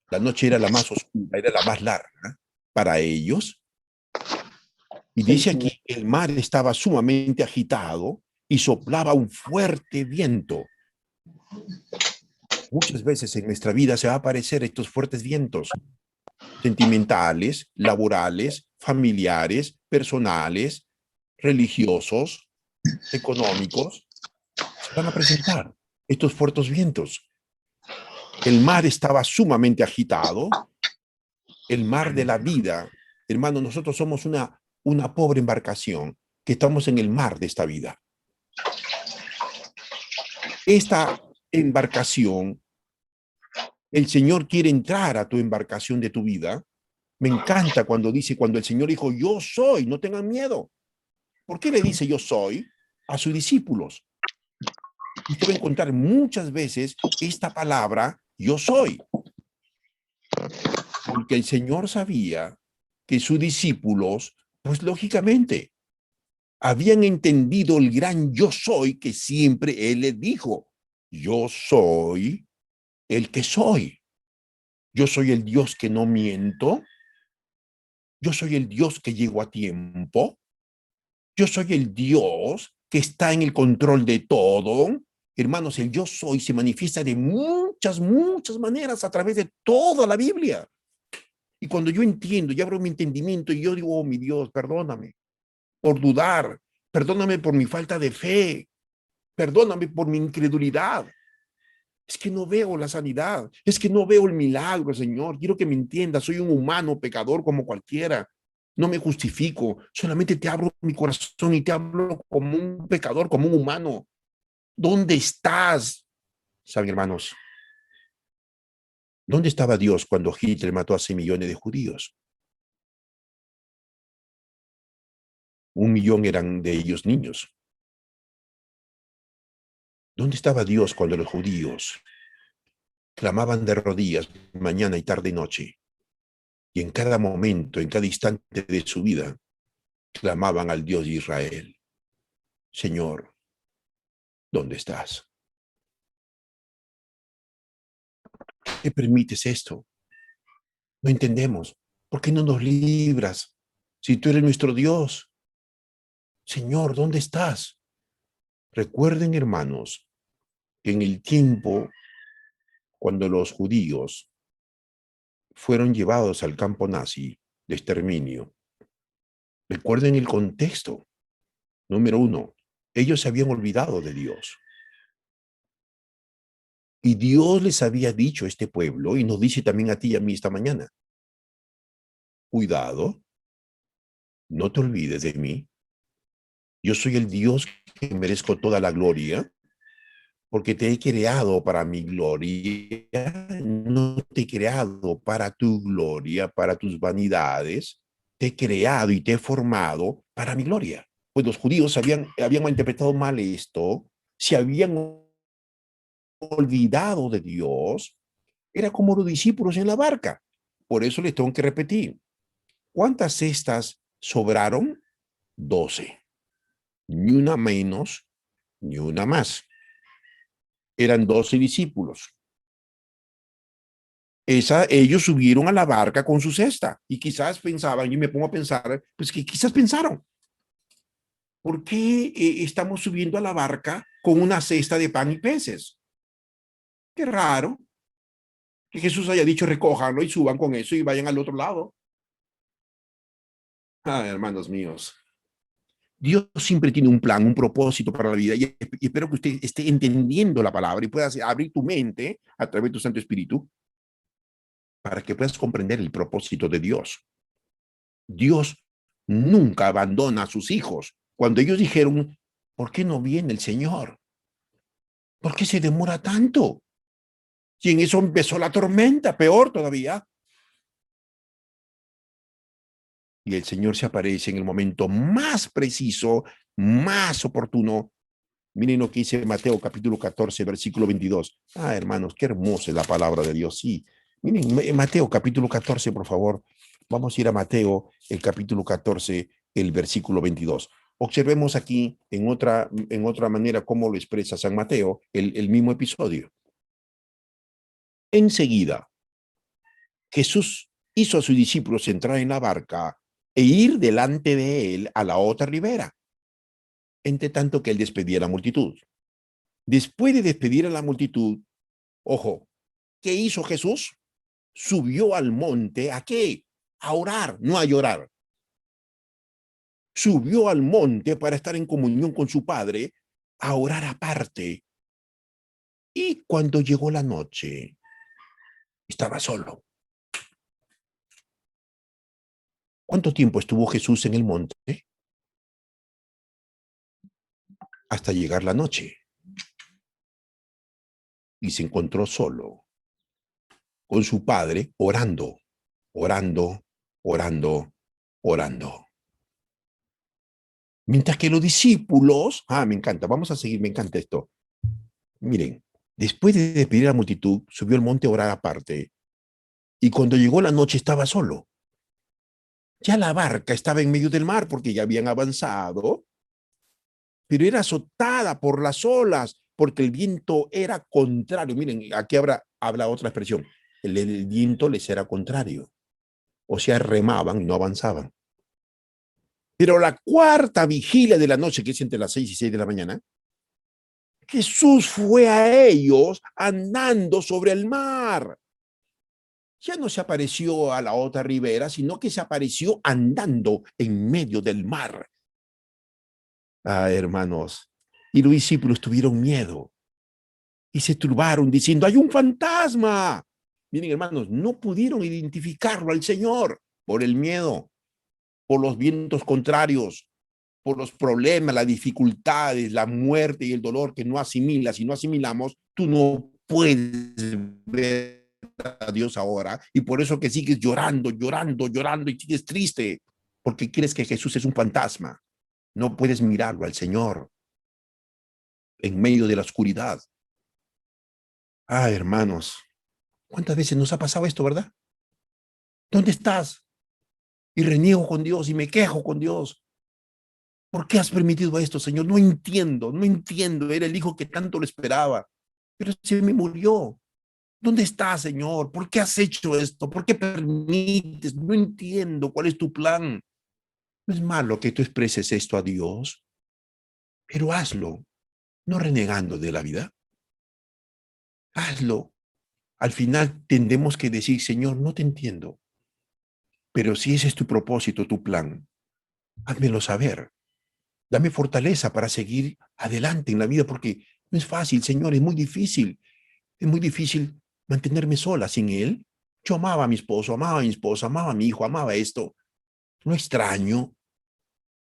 La noche era la más oscura, era la más larga para ellos. Y dice aquí, el mar estaba sumamente agitado y soplaba un fuerte viento. Muchas veces en nuestra vida se va a aparecer estos fuertes vientos sentimentales, laborales, familiares, personales, religiosos, económicos. Se van a presentar estos fuertes vientos. El mar estaba sumamente agitado, el mar de la vida. Hermano, nosotros somos una pobre embarcación que estamos en el mar de esta vida. Esta embarcación, el Señor quiere entrar a tu embarcación de tu vida. Me encanta cuando el Señor dijo, yo soy, no tengan miedo. ¿Por qué le dice yo soy a sus discípulos? Usted va a encontrar muchas veces esta palabra, yo soy. Porque el Señor sabía que sus discípulos, pues lógicamente, habían entendido el gran yo soy que siempre Él les dijo. Yo soy el que soy. Yo soy el Dios que no miento. Yo soy el Dios que llego a tiempo. Yo soy el Dios que está en el control de todo. Hermanos, el yo soy se manifiesta de muchas, muchas maneras a través de toda la Biblia. Y cuando yo entiendo y abro mi entendimiento y yo digo, oh, mi Dios, perdóname por dudar, perdóname por mi falta de fe, perdóname por mi incredulidad. Es que no veo la sanidad, es que no veo el milagro, Señor. Quiero que me entiendas, soy un humano pecador como cualquiera. No me justifico, solamente te abro mi corazón y te hablo como un pecador, como un humano. ¿Dónde estás? Saben, hermanos, ¿dónde estaba Dios cuando Hitler mató a 6 millones de judíos? 1 millón eran de ellos niños. ¿Dónde estaba Dios cuando los judíos clamaban de rodillas mañana y tarde y noche? Y en cada momento, en cada instante de su vida, clamaban al Dios de Israel. Señor, ¿dónde estás? ¿Qué permites esto? No entendemos. ¿Por qué no nos libras? Si tú eres nuestro Dios. Señor, ¿dónde estás? Recuerden, hermanos, que en el tiempo cuando los judíos fueron llevados al campo nazi de exterminio, recuerden el contexto. Número uno, ellos se habían olvidado de Dios. Y Dios les había dicho a este pueblo, y nos dice también a ti y a mí esta mañana, cuidado, no te olvides de mí. Yo soy el Dios que merezco toda la gloria, porque te he creado para mi gloria, no te he creado para tu gloria, para tus vanidades, te he creado y te he formado para mi gloria. Pues los judíos habían interpretado mal esto, se habían olvidado de Dios, era como los discípulos en la barca. Por eso les tengo que repetir, ¿cuántas cestas sobraron? 12. Ni una menos, ni una más. Eran 12 discípulos. Ellos subieron a la barca con su cesta y quizás pensaban, y me pongo a pensar, pues que quizás pensaron, ¿por qué estamos subiendo a la barca con una cesta de pan y peces? Qué raro que Jesús haya dicho recójanlo y suban con eso y vayan al otro lado. Ah, hermanos míos, Dios siempre tiene un plan, un propósito para la vida y espero que usted esté entendiendo la palabra y puedas abrir tu mente a través de tu Santo Espíritu para que puedas comprender el propósito de Dios. Dios nunca abandona a sus hijos. Cuando ellos dijeron, ¿por qué no viene el Señor? ¿Por qué se demora tanto? Y en eso empezó la tormenta, peor todavía. Y el Señor se aparece en el momento más preciso, más oportuno. Miren lo que dice Mateo capítulo 14, versículo 22. Ah, hermanos, qué hermosa es la palabra de Dios. Sí, miren, Mateo capítulo 14, por favor. Vamos a ir a Mateo, el capítulo 14, el versículo 22. Observemos aquí en otra manera cómo lo expresa San Mateo, el mismo episodio. Enseguida, Jesús hizo a sus discípulos entrar en la barca e ir delante de él a la otra ribera, entre tanto que él despedía a la multitud. Después de despedir a la multitud, ojo, ¿qué hizo Jesús? Subió al monte, ¿a qué? A orar, no a llorar. Subió al monte para estar en comunión con su Padre, a orar aparte. Y cuando llegó la noche, estaba solo. ¿Cuánto tiempo estuvo Jesús en el monte? Hasta llegar la noche. Y se encontró solo con su Padre orando, orando, orando, orando. Mientras que los discípulos, me encanta, vamos a seguir, me encanta esto. Miren, después de despedir a la multitud, subió al monte a orar aparte. Y cuando llegó la noche estaba solo. Ya la barca estaba en medio del mar porque ya habían avanzado, pero era azotada por las olas porque el viento era contrario. Miren, aquí habla otra expresión. El viento les era contrario. O sea, remaban y no avanzaban. Pero la cuarta vigilia de la noche, que es entre las 6 y 6 de la mañana, Jesús fue a ellos andando sobre el mar. Ya no se apareció a la otra ribera, sino que se apareció andando en medio del mar. Hermanos, y los discípulos tuvieron miedo y se turbaron diciendo, hay un fantasma. Miren, hermanos, no pudieron identificarlo al Señor por el miedo, por los vientos contrarios, por los problemas, las dificultades, la muerte y el dolor que no asimilas y no asimilamos, tú no puedes ver a Dios ahora y por eso que sigues llorando, llorando, llorando y sigues triste porque crees que Jesús es un fantasma. No puedes mirarlo al Señor. en medio de la oscuridad. Ah, hermanos, ¿cuántas veces nos ha pasado esto, verdad? ¿Dónde estás? Y reniego con Dios y me quejo con Dios. ¿Por qué has permitido esto, Señor? No entiendo, no entiendo. Era el hijo que tanto lo esperaba, pero se me murió. ¿Dónde estás, Señor? ¿Por qué has hecho esto? ¿Por qué permites? No entiendo cuál es tu plan. No es malo que tú expreses esto a Dios, pero hazlo, no renegando de la vida. Hazlo. Al final tendremos que decir, Señor, no te entiendo, pero si ese es tu propósito, tu plan, házmelo saber. Dame fortaleza para seguir adelante en la vida, porque no es fácil, Señor, es muy difícil. Es muy difícil mantenerme sola sin Él. Yo amaba a mi esposo, amaba a mi esposa, amaba a mi hijo, amaba esto. No extraño.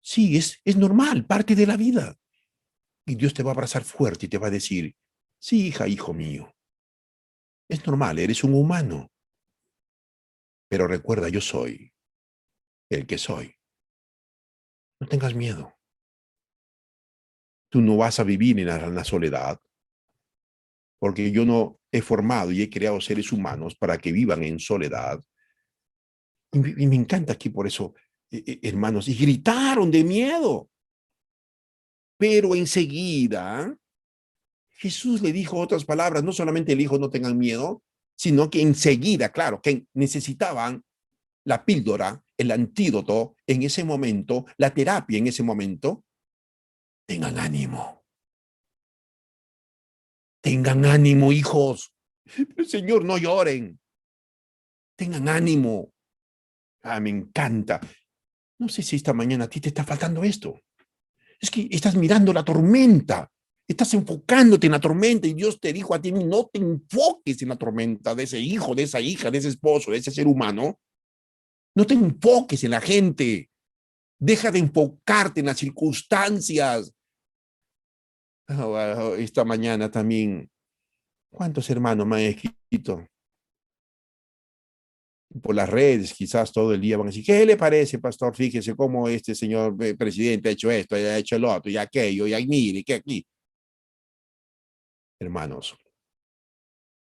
Sí, es normal, parte de la vida. Y Dios te va a abrazar fuerte y te va a decir, sí, hija, hijo mío, es normal, eres un humano. Pero recuerda, yo soy el que soy. No tengas miedo. Tú no vas a vivir en la soledad, porque yo no he formado y he creado seres humanos para que vivan en soledad. Y me encanta aquí por eso, hermanos, y gritaron de miedo. Pero enseguida Jesús le dijo otras palabras, no solamente el hijo no tengan miedo, sino que enseguida, claro, que necesitaban la píldora, el antídoto en ese momento, la terapia en ese momento. Tengan ánimo, hijos. Señor, no lloren, tengan ánimo. Ah, me encanta. No sé si esta mañana a ti te está faltando esto. Es que estás mirando la tormenta, estás enfocándote en la tormenta y Dios te dijo a ti, no te enfoques en la tormenta de ese hijo, de esa hija, de ese esposo, de ese ser humano. No te enfoques en la gente. Deja de enfocarte en las circunstancias. Esta mañana también, ¿cuántos hermanos me han escrito por las redes? Quizás todo el día van a decir, ¿qué le parece, pastor? Fíjese cómo este señor presidente ha hecho esto, ha hecho el otro, y aquello, y mire, que aquí. Hermanos,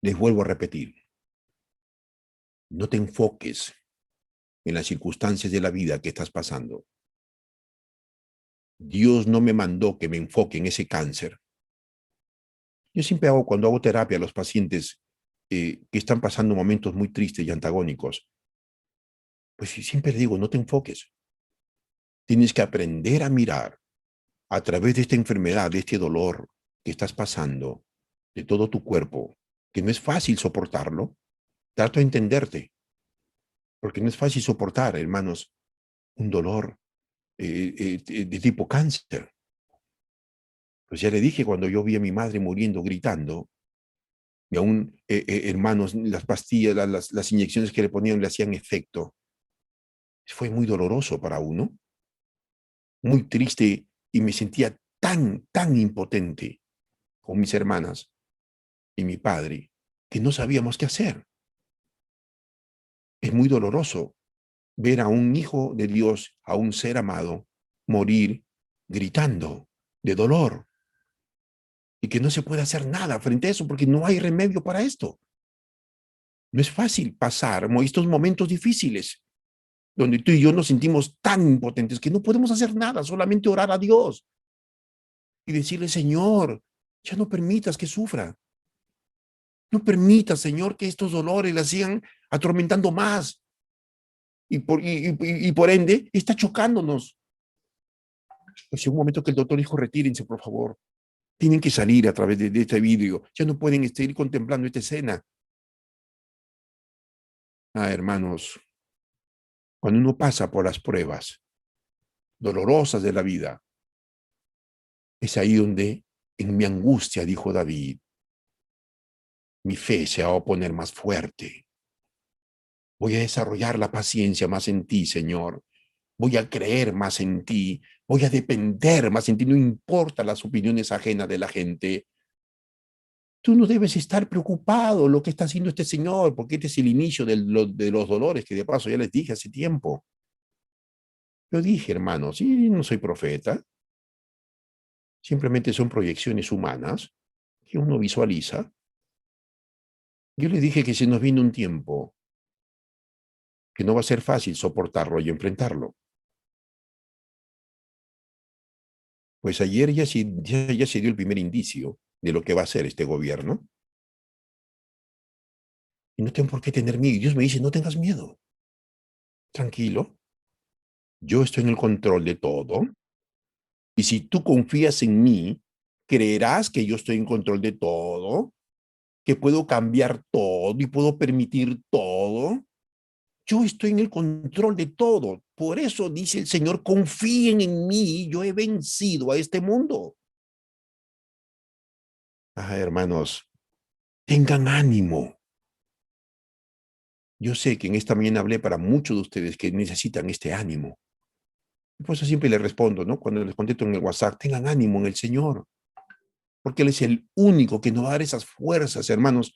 les vuelvo a repetir, no te enfoques en las circunstancias de la vida que estás pasando. Dios no me mandó que me enfoque en ese cáncer. Yo siempre cuando hago terapia a los pacientes que están pasando momentos muy tristes y antagónicos, pues siempre les digo, no te enfoques. Tienes que aprender a mirar a través de esta enfermedad, de este dolor que estás pasando, de todo tu cuerpo, que no es fácil soportarlo. Trato de entenderte, porque no es fácil soportar, hermanos, un dolor de tipo cáncer. Pues ya le dije cuando yo vi a mi madre muriendo, gritando, y aún, hermanos, las pastillas, las inyecciones que le ponían le hacían efecto. Fue muy doloroso para uno, muy triste, y me sentía tan impotente con mis hermanas y mi padre, que no sabíamos qué hacer. Es muy doloroso ver a un hijo de Dios, a un ser amado, morir gritando de dolor y que no se puede hacer nada frente a eso porque no hay remedio para esto. No es fácil pasar estos momentos difíciles donde tú y yo nos sentimos tan impotentes que no podemos hacer nada, solamente orar a Dios y decirle, Señor, ya no permitas que sufra. No permitas, Señor, que estos dolores la sigan atormentando más y por ende está chocándonos. Pues en un momento que el doctor dijo, retírense, por favor. Tienen que salir a través de este vidrio. Ya no pueden ir contemplando esta escena. Ah, hermanos, cuando uno pasa por las pruebas dolorosas de la vida, es ahí donde en mi angustia, dijo David, mi fe se va a poner más fuerte. Voy a desarrollar la paciencia más en ti, Señor. Voy a creer más en ti. Voy a depender más en ti. No importa las opiniones ajenas de la gente. Tú no debes estar preocupado lo que está haciendo este Señor, porque este es el inicio de los dolores, que de paso ya les dije hace tiempo. Yo dije, hermano, sí, no soy profeta. simplemente son proyecciones humanas que uno visualiza. Yo le dije que se nos viene un tiempo que no va a ser fácil soportarlo y enfrentarlo. Pues ayer ya se dio el primer indicio de lo que va a ser este gobierno. Y no tengo por qué tener miedo. Y Dios me dice, no tengas miedo. Tranquilo. Yo estoy en el control de todo. Y si tú confías en mí, creerás que yo estoy en control de todo, que puedo cambiar todo y puedo permitir todo. Yo estoy en el control de todo. Por eso dice el Señor, confíen en mí, yo he vencido a este mundo. Ah, hermanos, tengan ánimo. Yo sé que en esta mañana hablé para muchos de ustedes que necesitan este ánimo. Por eso siempre les respondo, ¿no? Cuando les contesto en el WhatsApp, tengan ánimo en el Señor, porque Él es el único que nos va a dar esas fuerzas, hermanos,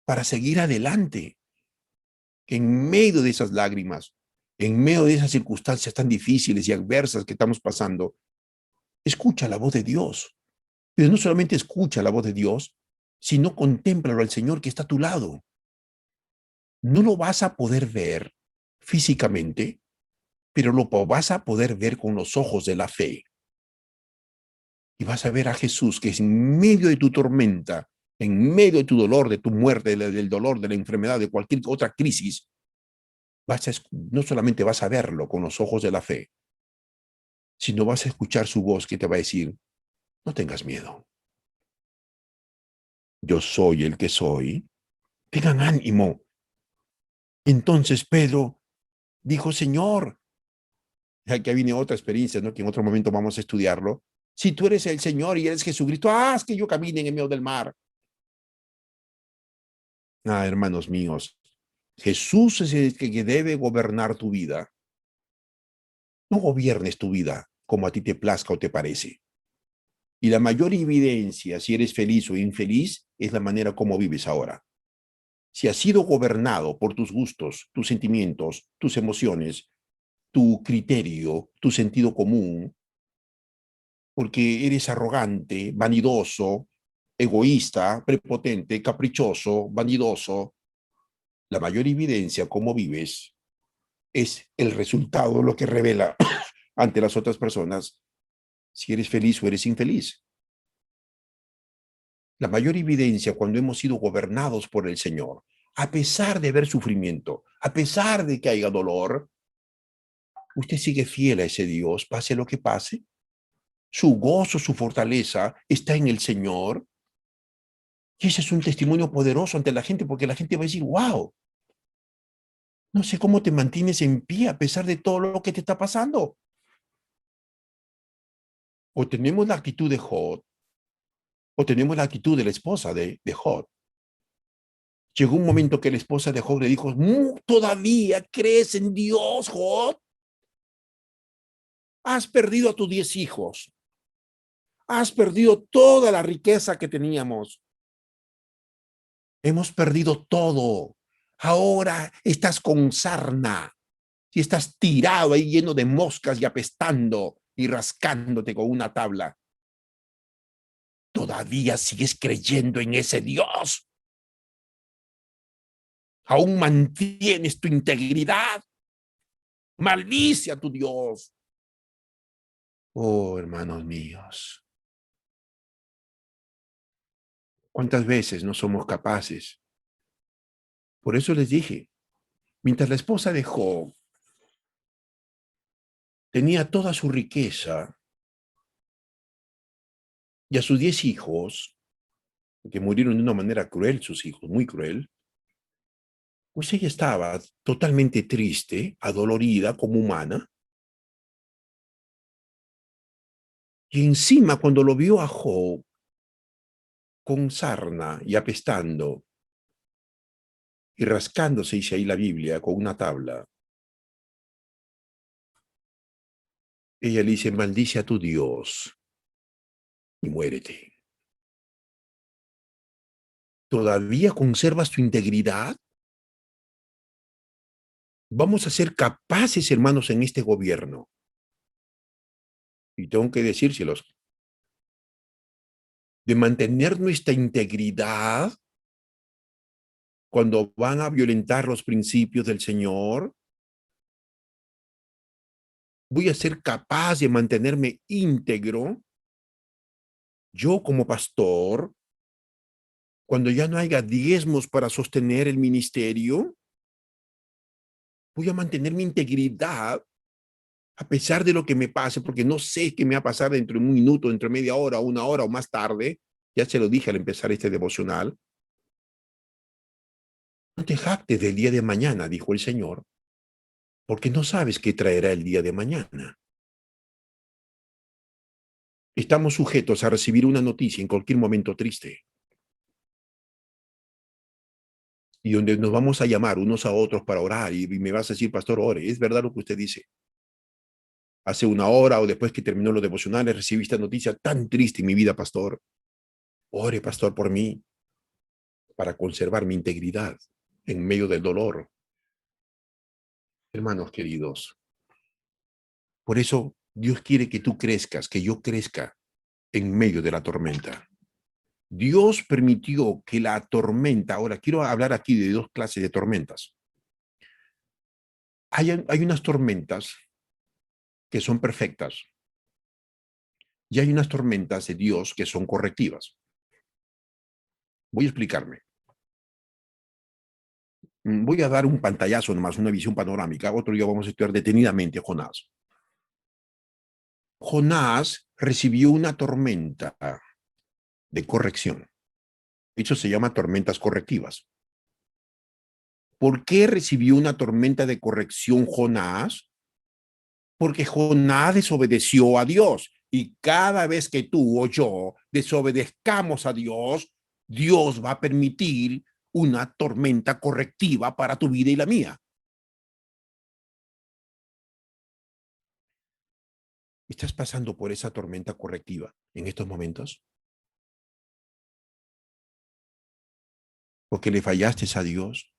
para seguir adelante. En medio de esas lágrimas, en medio de esas circunstancias tan difíciles y adversas que estamos pasando, escucha la voz de Dios. Pero no solamente escucha la voz de Dios, sino contémplalo al Señor que está a tu lado. No lo vas a poder ver físicamente, pero lo vas a poder ver con los ojos de la fe. Y vas a ver a Jesús que es en medio de tu tormenta, en medio de tu dolor, de tu muerte, del dolor, de la enfermedad, de cualquier otra crisis, no solamente vas a verlo con los ojos de la fe, sino vas a escuchar su voz que te va a decir, no tengas miedo. Yo soy el que soy. Tengan ánimo. Entonces Pedro dijo, Señor, aquí viene otra experiencia, ¿no? Que en otro momento vamos a estudiarlo. Si tú eres el Señor y eres Jesucristo, haz que yo camine en el medio del mar. Ah, hermanos míos, Jesús es el que debe gobernar tu vida. No gobiernes tu vida como a ti te plazca o te parece. Y la mayor evidencia, si eres feliz o infeliz, es la manera como vives ahora. Si has sido gobernado por tus gustos, tus sentimientos, tus emociones, tu criterio, tu sentido común, porque eres arrogante, vanidoso, egoísta, prepotente, caprichoso, vanidoso, la mayor evidencia cómo vives es el resultado, lo que revela ante las otras personas si eres feliz o eres infeliz. La mayor evidencia cuando hemos sido gobernados por el Señor, a pesar de ver sufrimiento, a pesar de que haya dolor, usted sigue fiel a ese Dios, pase lo que pase. Su gozo, su fortaleza está en el Señor. Y ese es un testimonio poderoso ante la gente, porque la gente va a decir, wow, no sé cómo te mantienes en pie a pesar de todo lo que te está pasando. O tenemos la actitud de Job, o tenemos la actitud de la esposa de Job. Llegó un momento que la esposa de Job le dijo, ¿todavía crees en Dios, Job? Has perdido a tus 10 hijos. Has perdido toda la riqueza que teníamos. Hemos perdido todo. Ahora estás con sarna y estás tirado ahí lleno de moscas y apestando y rascándote con una tabla. Todavía sigues creyendo en ese Dios. Aún mantienes tu integridad. Maldice a tu Dios. Oh, hermanos míos. ¿Cuántas veces no somos capaces? Por eso les dije, mientras la esposa de Job tenía toda su riqueza y a sus 10 hijos, que murieron de una manera cruel, sus hijos, muy cruel, pues ella estaba totalmente triste, adolorida como humana, y encima cuando lo vio a Job con sarna y apestando y rascándose, dice ahí la Biblia, con una tabla, ella le dice, maldice a tu Dios y muérete. ¿Todavía conservas tu integridad? Vamos a ser capaces, hermanos, en este gobierno. Y tengo que decírselos, de mantener nuestra integridad cuando van a violentar los principios del Señor? ¿Voy a ser capaz de mantenerme íntegro yo como pastor cuando ya no haya diezmos para sostener el ministerio? ¿Voy a mantener mi integridad a pesar de lo que me pase? Porque no sé qué me va a pasar dentro de un minuto, dentro de media hora, una hora o más tarde. Ya se lo dije al empezar este devocional. No te jactes del día de mañana, dijo el Señor, porque no sabes qué traerá el día de mañana. Estamos sujetos a recibir una noticia en cualquier momento triste, y donde nos vamos a llamar unos a otros para orar, y me vas a decir, pastor, ore, ¿es verdad lo que usted dice? Hace una hora o después que terminó los devocionales recibí esta noticia tan triste en mi vida, pastor. Ore, pastor, por mí, para conservar mi integridad en medio del dolor. Hermanos queridos, por eso Dios quiere que tú crezcas, que yo crezca en medio de la tormenta. Dios permitió que la tormenta, ahora quiero hablar aquí de dos clases de tormentas. Hay unas tormentas que son perfectas y hay unas tormentas de Dios que son correctivas. Voy a explicarme. Voy a dar un pantallazo nomás, una visión panorámica. Otro día vamos a estudiar detenidamente Jonás. Jonás recibió una tormenta de corrección. Eso se llama tormentas correctivas. ¿Por qué recibió una tormenta de corrección Jonás? Porque Jonás desobedeció a Dios. Y cada vez que tú o yo desobedezcamos a Dios, Dios va a permitir una tormenta correctiva para tu vida y la mía. ¿Estás pasando por esa tormenta correctiva en estos momentos? Porque le fallaste a Dios,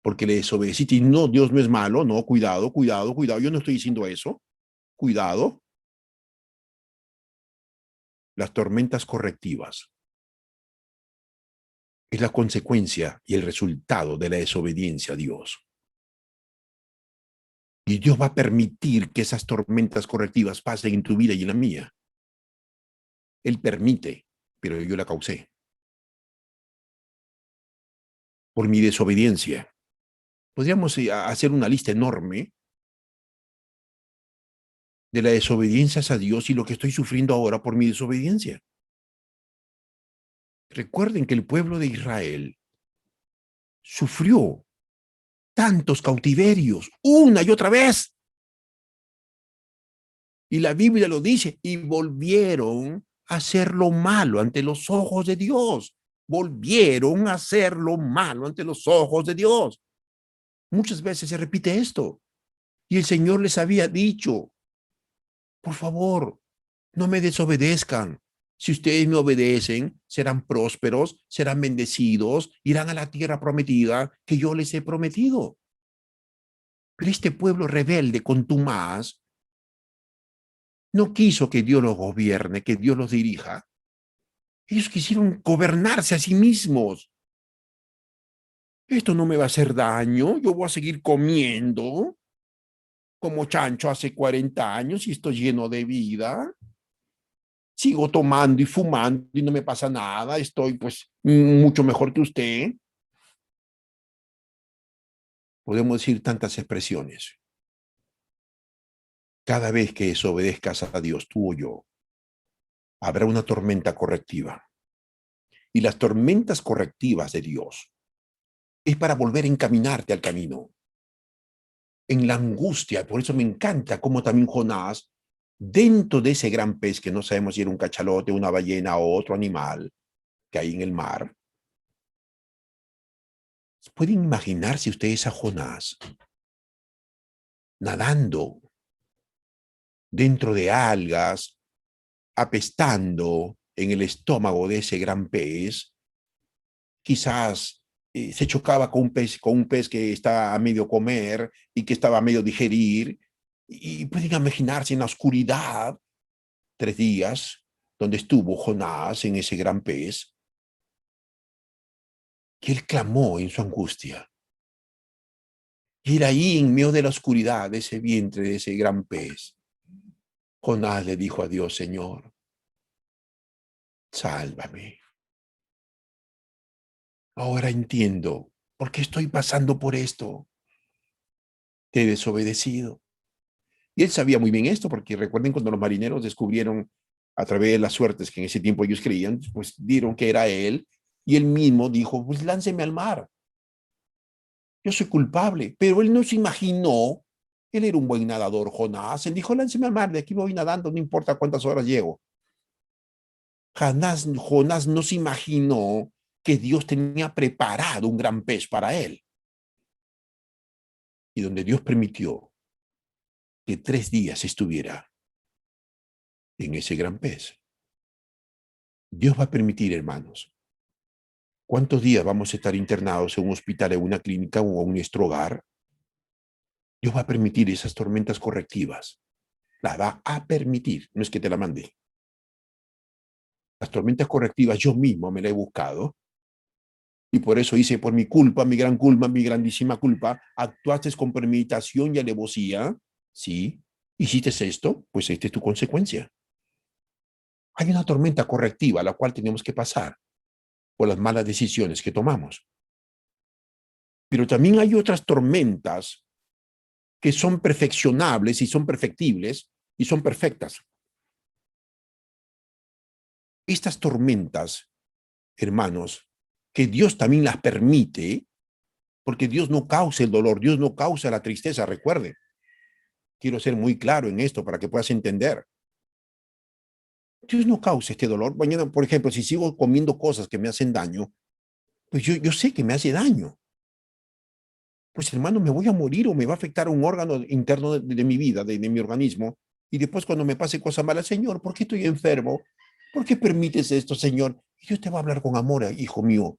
porque le desobedeciste. Y no, Dios no es malo, no, cuidado, cuidado, cuidado. Yo no estoy diciendo eso. Cuidado. Las tormentas correctivas es la consecuencia y el resultado de la desobediencia a Dios. Y Dios va a permitir que esas tormentas correctivas pasen en tu vida y en la mía. Él permite, pero yo la causé. Por mi desobediencia. Podríamos hacer una lista enorme de la desobediencia a Dios y lo que estoy sufriendo ahora por mi desobediencia. Recuerden que el pueblo de Israel sufrió tantos cautiverios una y otra vez. Y la Biblia lo dice, y volvieron a hacer lo malo ante los ojos de Dios. Volvieron a hacer lo malo ante los ojos de Dios. Muchas veces se repite esto. Y el Señor les había dicho, por favor, no me desobedezcan. Si ustedes me obedecen, serán prósperos, serán bendecidos, irán a la tierra prometida que yo les he prometido. Pero este pueblo rebelde, contumaz, no quiso que Dios los gobierne, que Dios los dirija. Ellos quisieron gobernarse a sí mismos. Esto no me va a hacer daño, yo voy a seguir comiendo como chancho hace 40 años y estoy lleno de vida. Sigo tomando y fumando y no me pasa nada, estoy pues mucho mejor que usted. Podemos decir tantas expresiones. Cada vez que desobedezcas a Dios, tú o yo, habrá una tormenta correctiva. Y las tormentas correctivas de Dios es para volver a encaminarte al camino. En la angustia, por eso me encanta cómo también Jonás, dentro de ese gran pez, que no sabemos si era un cachalote, una ballena o otro animal que hay en el mar, ¿pueden imaginarse ustedes a Jonás nadando dentro de algas, apestando en el estómago de ese gran pez? Quizás se chocaba con un pez que estaba a medio comer y que estaba a medio digerir, y pueden imaginarse en la oscuridad 3 días, donde estuvo Jonás en ese gran pez, que él clamó en su angustia. Y era ahí, en medio de la oscuridad de ese vientre, de ese gran pez, Jonás le dijo a Dios: Señor, sálvame. Ahora entiendo por qué estoy pasando por esto. Te he desobedecido. Y él sabía muy bien esto, porque recuerden cuando los marineros descubrieron a través de las suertes que en ese tiempo ellos creían, pues dieron que era él, y él mismo dijo: pues lánceme al mar. Yo soy culpable. Pero él no se imaginó, él era un buen nadador, Jonás. Él dijo: lánceme al mar, de aquí me voy nadando, no importa cuántas horas llego. Jonás no se imaginó que Dios tenía preparado un gran pez para él. Y donde Dios permitió que 3 días estuviera en ese gran pez. Dios va a permitir, hermanos. ¿Cuántos días vamos a estar internados en un hospital, en una clínica o en nuestro hogar? Dios va a permitir esas tormentas correctivas. Las va a permitir, no es que te la mande. Las tormentas correctivas yo mismo me las he buscado. Y por eso hice, por mi culpa, mi gran culpa, mi grandísima culpa, actuaste con premeditación y alevosía. Sí. ¿Hiciste esto? Pues esta es tu consecuencia. Hay una tormenta correctiva a la cual tenemos que pasar por las malas decisiones que tomamos. Pero también hay otras tormentas que son perfeccionables y son perfectibles y son perfectas. Estas tormentas, hermanos, que Dios también las permite, porque Dios no causa el dolor, Dios no causa la tristeza, recuerde. Quiero ser muy claro en esto para que puedas entender. Dios no causa este dolor. Mañana, por ejemplo, si sigo comiendo cosas que me hacen daño, pues yo sé que me hace daño. Pues hermano, me voy a morir o me va a afectar un órgano interno de mi vida, de mi organismo. Y después cuando me pase cosas malas: Señor, ¿por qué estoy enfermo? ¿Por qué permites esto, Señor? Y Dios te va a hablar con amor: hijo mío,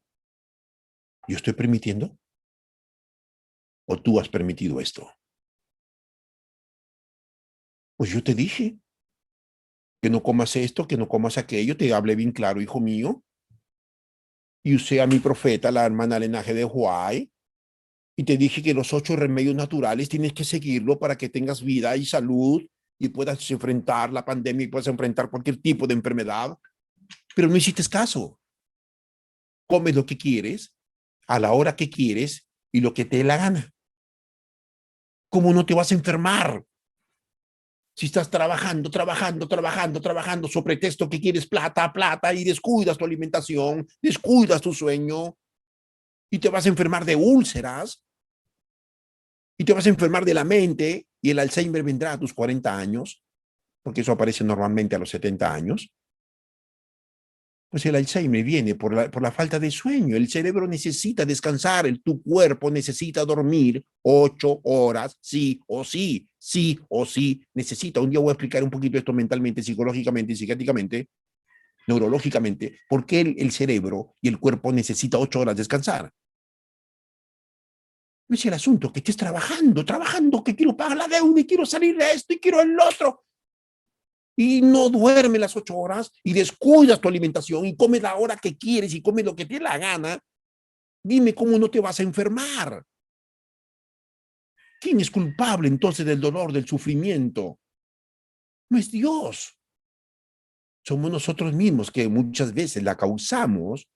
¿yo estoy permitiendo? ¿O tú has permitido esto? Pues yo te dije que no comas esto, que no comas aquello, te hablé bien claro, hijo mío. Y usé a mi profeta, la hermana Lenaje de Huay, y te dije que los 8 remedios naturales tienes que seguirlo para que tengas vida y salud y puedas enfrentar la pandemia y puedas enfrentar cualquier tipo de enfermedad. Pero no hiciste caso. Comes lo que quieres, a la hora que quieres y lo que te dé la gana. ¿Cómo no te vas a enfermar? Si estás trabajando, sobre pretexto que quieres plata, y descuidas tu alimentación, descuidas tu sueño, y te vas a enfermar de úlceras, y te vas a enfermar de la mente, y el Alzheimer vendrá a tus 40 años, porque eso aparece normalmente a los 70 años. Pues el Alzheimer viene por la falta de sueño. El cerebro necesita descansar, tu cuerpo necesita dormir 8 horas, sí o sí, necesita. Un día voy a explicar un poquito esto mentalmente, psicológicamente, psiquiátricamente, neurológicamente, por qué el cerebro y el cuerpo necesita 8 horas descansar. No es el asunto que estés trabajando, que quiero pagar la deuda y quiero salir de esto y quiero el otro. Y no duermes las 8 horas y descuidas tu alimentación y comes la hora que quieres y comes lo que te dé la gana. Dime cómo no te vas a enfermar. ¿Quién es culpable entonces del dolor, del sufrimiento? No es Dios. Somos nosotros mismos que muchas veces la causamos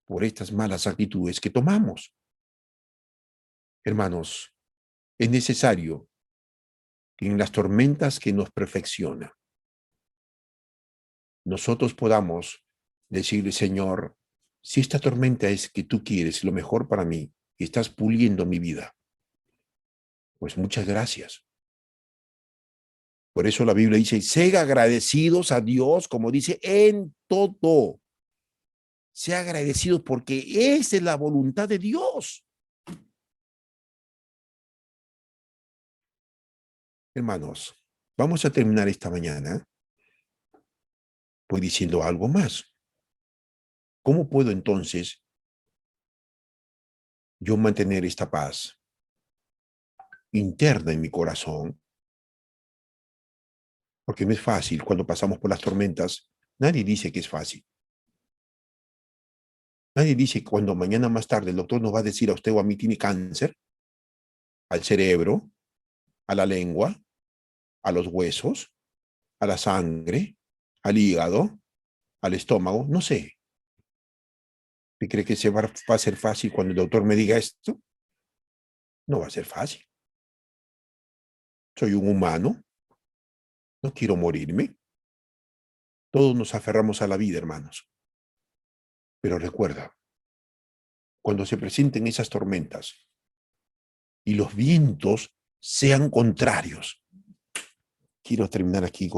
por estas malas actitudes que tomamos. Hermanos, es necesario que en las tormentas que nos perfecciona, nosotros podamos decirle: Señor, si esta tormenta es que tú quieres lo mejor para mí y estás puliendo mi vida, pues muchas gracias. Por eso la Biblia dice: sean agradecidos a Dios, como dice, en todo. Sea agradecidos porque esa es la voluntad de Dios. Hermanos, vamos a terminar esta mañana pues diciendo algo más. ¿Cómo puedo entonces yo mantener esta paz interna en mi corazón? Porque no es fácil cuando pasamos por las tormentas Nadie dice que es fácil. Nadie dice que cuando mañana más tarde el doctor nos va a decir a usted o a mí tiene cáncer, al cerebro, a la lengua, a los huesos, a la sangre, al hígado, al estómago, no sé. ¿Usted cree que va a ser fácil cuando el doctor me diga esto? No va a ser fácil. Soy un humano, no quiero morirme. Todos nos aferramos a la vida, hermanos. Pero recuerda, cuando se presenten esas tormentas y los vientos sean contrarios. Quiero terminar aquí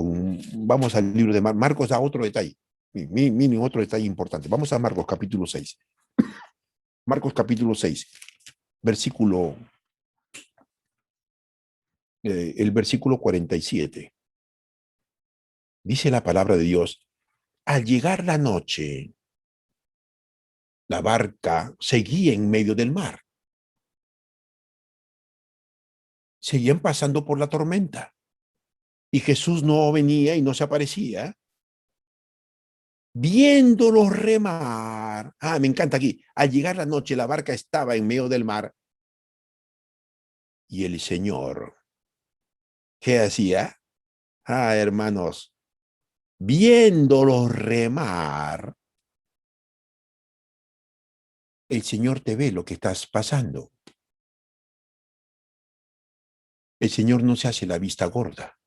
vamos al libro de Marcos, da otro detalle. Miren, otro detalle importante. Vamos a Marcos capítulo 6. Marcos capítulo 6, versículo, el versículo 47. Dice la palabra de Dios, al llegar la noche, la barca seguía en medio del mar. Seguían pasando por la tormenta. Y Jesús no venía y no se aparecía. Viéndolos remar. Me encanta aquí. Al llegar la noche, la barca estaba en medio del mar. Y el Señor, ¿qué hacía? Hermanos, viéndolos remar, el Señor te ve lo que estás pasando. El Señor no se hace la vista gorda.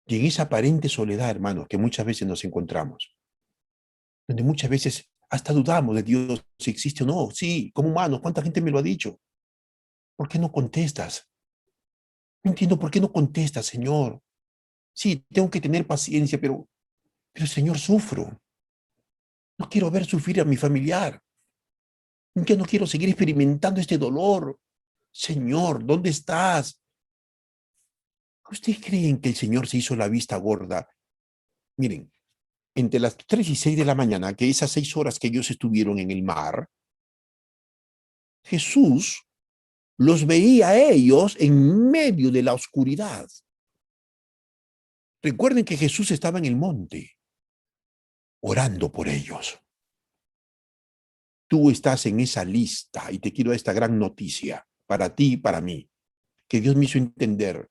Y en esa aparente soledad, hermanos, que muchas veces nos encontramos, donde muchas veces hasta dudamos de Dios, si existe o no. Sí, como humanos, ¿cuánta gente me lo ha dicho? ¿Por qué no contestas? No entiendo por qué no contestas, Señor. Sí, tengo que tener paciencia, pero Señor, sufro. No quiero ver sufrir a mi familiar. Ya no quiero seguir experimentando este dolor. Señor, ¿dónde estás? ¿Ustedes creen que el Señor se hizo la vista gorda? Miren, entre las 3 y 6 de la mañana, que esas 6 horas que ellos estuvieron en el mar, Jesús los veía a ellos en medio de la oscuridad. Recuerden que Jesús estaba en el monte, orando por ellos. Tú estás en esa lista y te quiero dar esta gran noticia para ti y para mí, que Dios me hizo entender.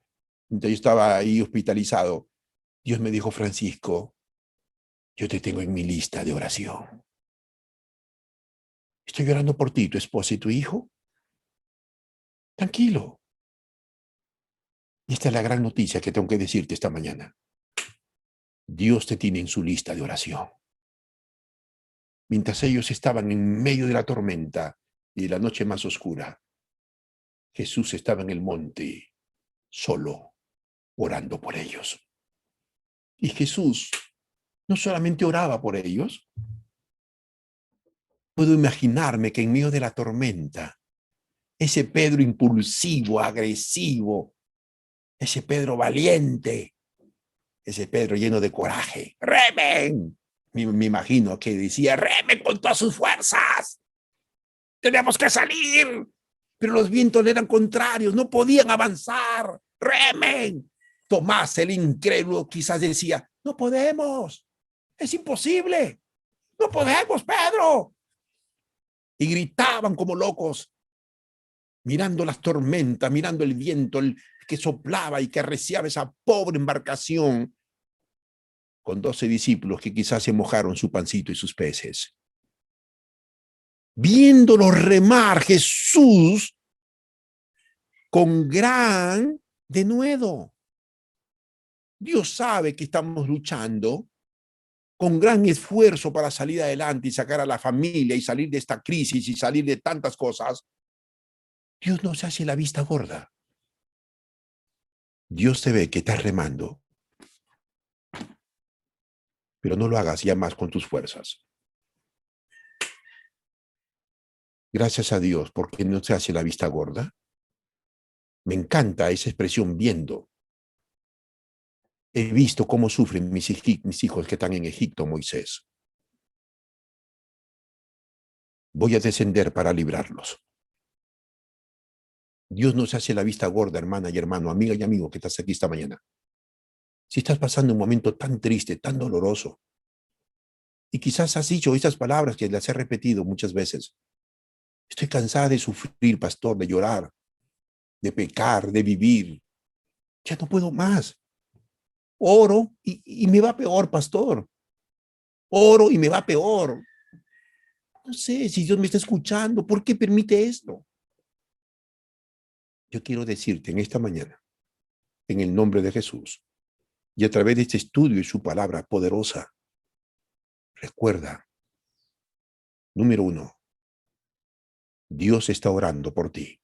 Mientras yo estaba ahí hospitalizado, Dios me dijo, Francisco, yo te tengo en mi lista de oración. Estoy orando por ti, tu esposa y tu hijo. Tranquilo. Y esta es la gran noticia que tengo que decirte esta mañana. Dios te tiene en su lista de oración. Mientras ellos estaban en medio de la tormenta y de la noche más oscura, Jesús estaba en el monte, solo, orando por ellos. Y Jesús no solamente oraba por ellos, puedo imaginarme que en medio de la tormenta, ese Pedro impulsivo, agresivo, ese Pedro valiente, ese Pedro lleno de coraje, ¡remen! Me imagino que decía, ¡remen con todas sus fuerzas! ¡Tenemos que salir! Pero los vientos eran contrarios, no podían avanzar. ¡Remen! Tomás, el incrédulo, quizás decía, no podemos, es imposible, no podemos, Pedro. Y gritaban como locos, mirando las tormentas, mirando el viento que soplaba y que arreciaba esa pobre embarcación con 12 discípulos que quizás se mojaron su pancito y sus peces. Viéndolos remar, Jesús con gran denuedo. Dios sabe que estamos luchando con gran esfuerzo para salir adelante y sacar a la familia y salir de esta crisis y salir de tantas cosas. Dios no se hace la vista gorda. Dios te ve que estás remando, pero no lo hagas ya más con tus fuerzas. Gracias a Dios, porque no se hace la vista gorda. Me encanta esa expresión viendo. He visto cómo sufren mis hijos que están en Egipto, Moisés. Voy a descender para librarlos. Dios no se hace la vista gorda, hermana y hermano, amiga y amigo que estás aquí esta mañana. Si estás pasando un momento tan triste, tan doloroso, y quizás has dicho esas palabras que las he repetido muchas veces. Estoy cansada de sufrir, pastor, de llorar, de pecar, de vivir. Ya no puedo más. Oro y me va peor, pastor. Oro y me va peor. No sé si Dios me está escuchando. ¿Por qué permite esto? Yo quiero decirte en esta mañana, en el nombre de Jesús, y a través de este estudio y su palabra poderosa, recuerda, número uno, Dios está orando por ti.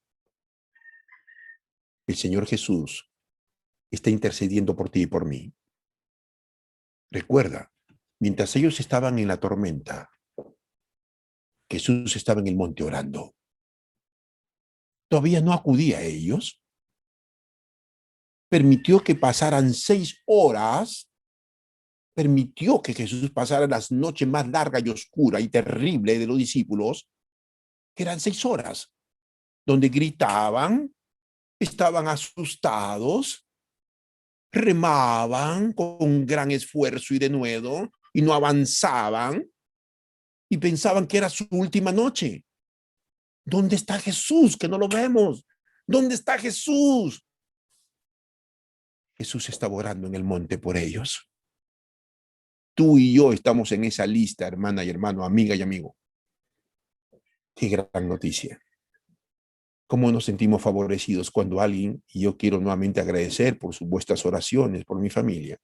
El Señor Jesús está intercediendo por ti y por mí. Recuerda, mientras ellos estaban en la tormenta, Jesús estaba en el monte orando. Todavía no acudía a ellos. Permitió que pasaran 6 horas. Permitió que Jesús pasara las noches más largas y oscuras y terribles de los discípulos, que eran 6 horas, donde gritaban, estaban asustados, remaban con gran esfuerzo y denuedo, y no avanzaban, y pensaban que era su última noche. ¿Dónde está Jesús? Que no lo vemos. ¿Dónde está Jesús? Jesús estaba orando en el monte por ellos. Tú y yo estamos en esa lista, hermana y hermano, amiga y amigo. Qué gran noticia. Cómo nos sentimos favorecidos cuando alguien, y yo quiero nuevamente agradecer por vuestras oraciones, por mi familia.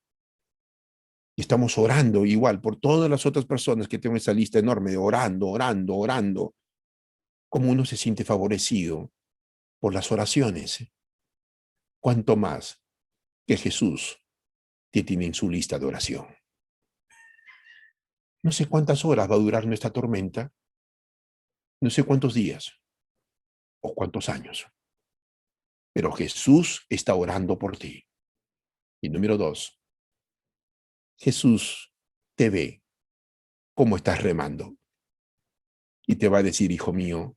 Y estamos orando igual por todas las otras personas que tengo esa lista enorme de orando, orando, orando. Cómo uno se siente favorecido por las oraciones. Cuánto más que Jesús te tiene en su lista de oración. No sé cuántas horas va a durar nuestra tormenta. No sé cuántos días o cuántos años. Pero Jesús está orando por ti. Y número 2, Jesús te ve cómo estás remando. Y te va a decir, hijo mío,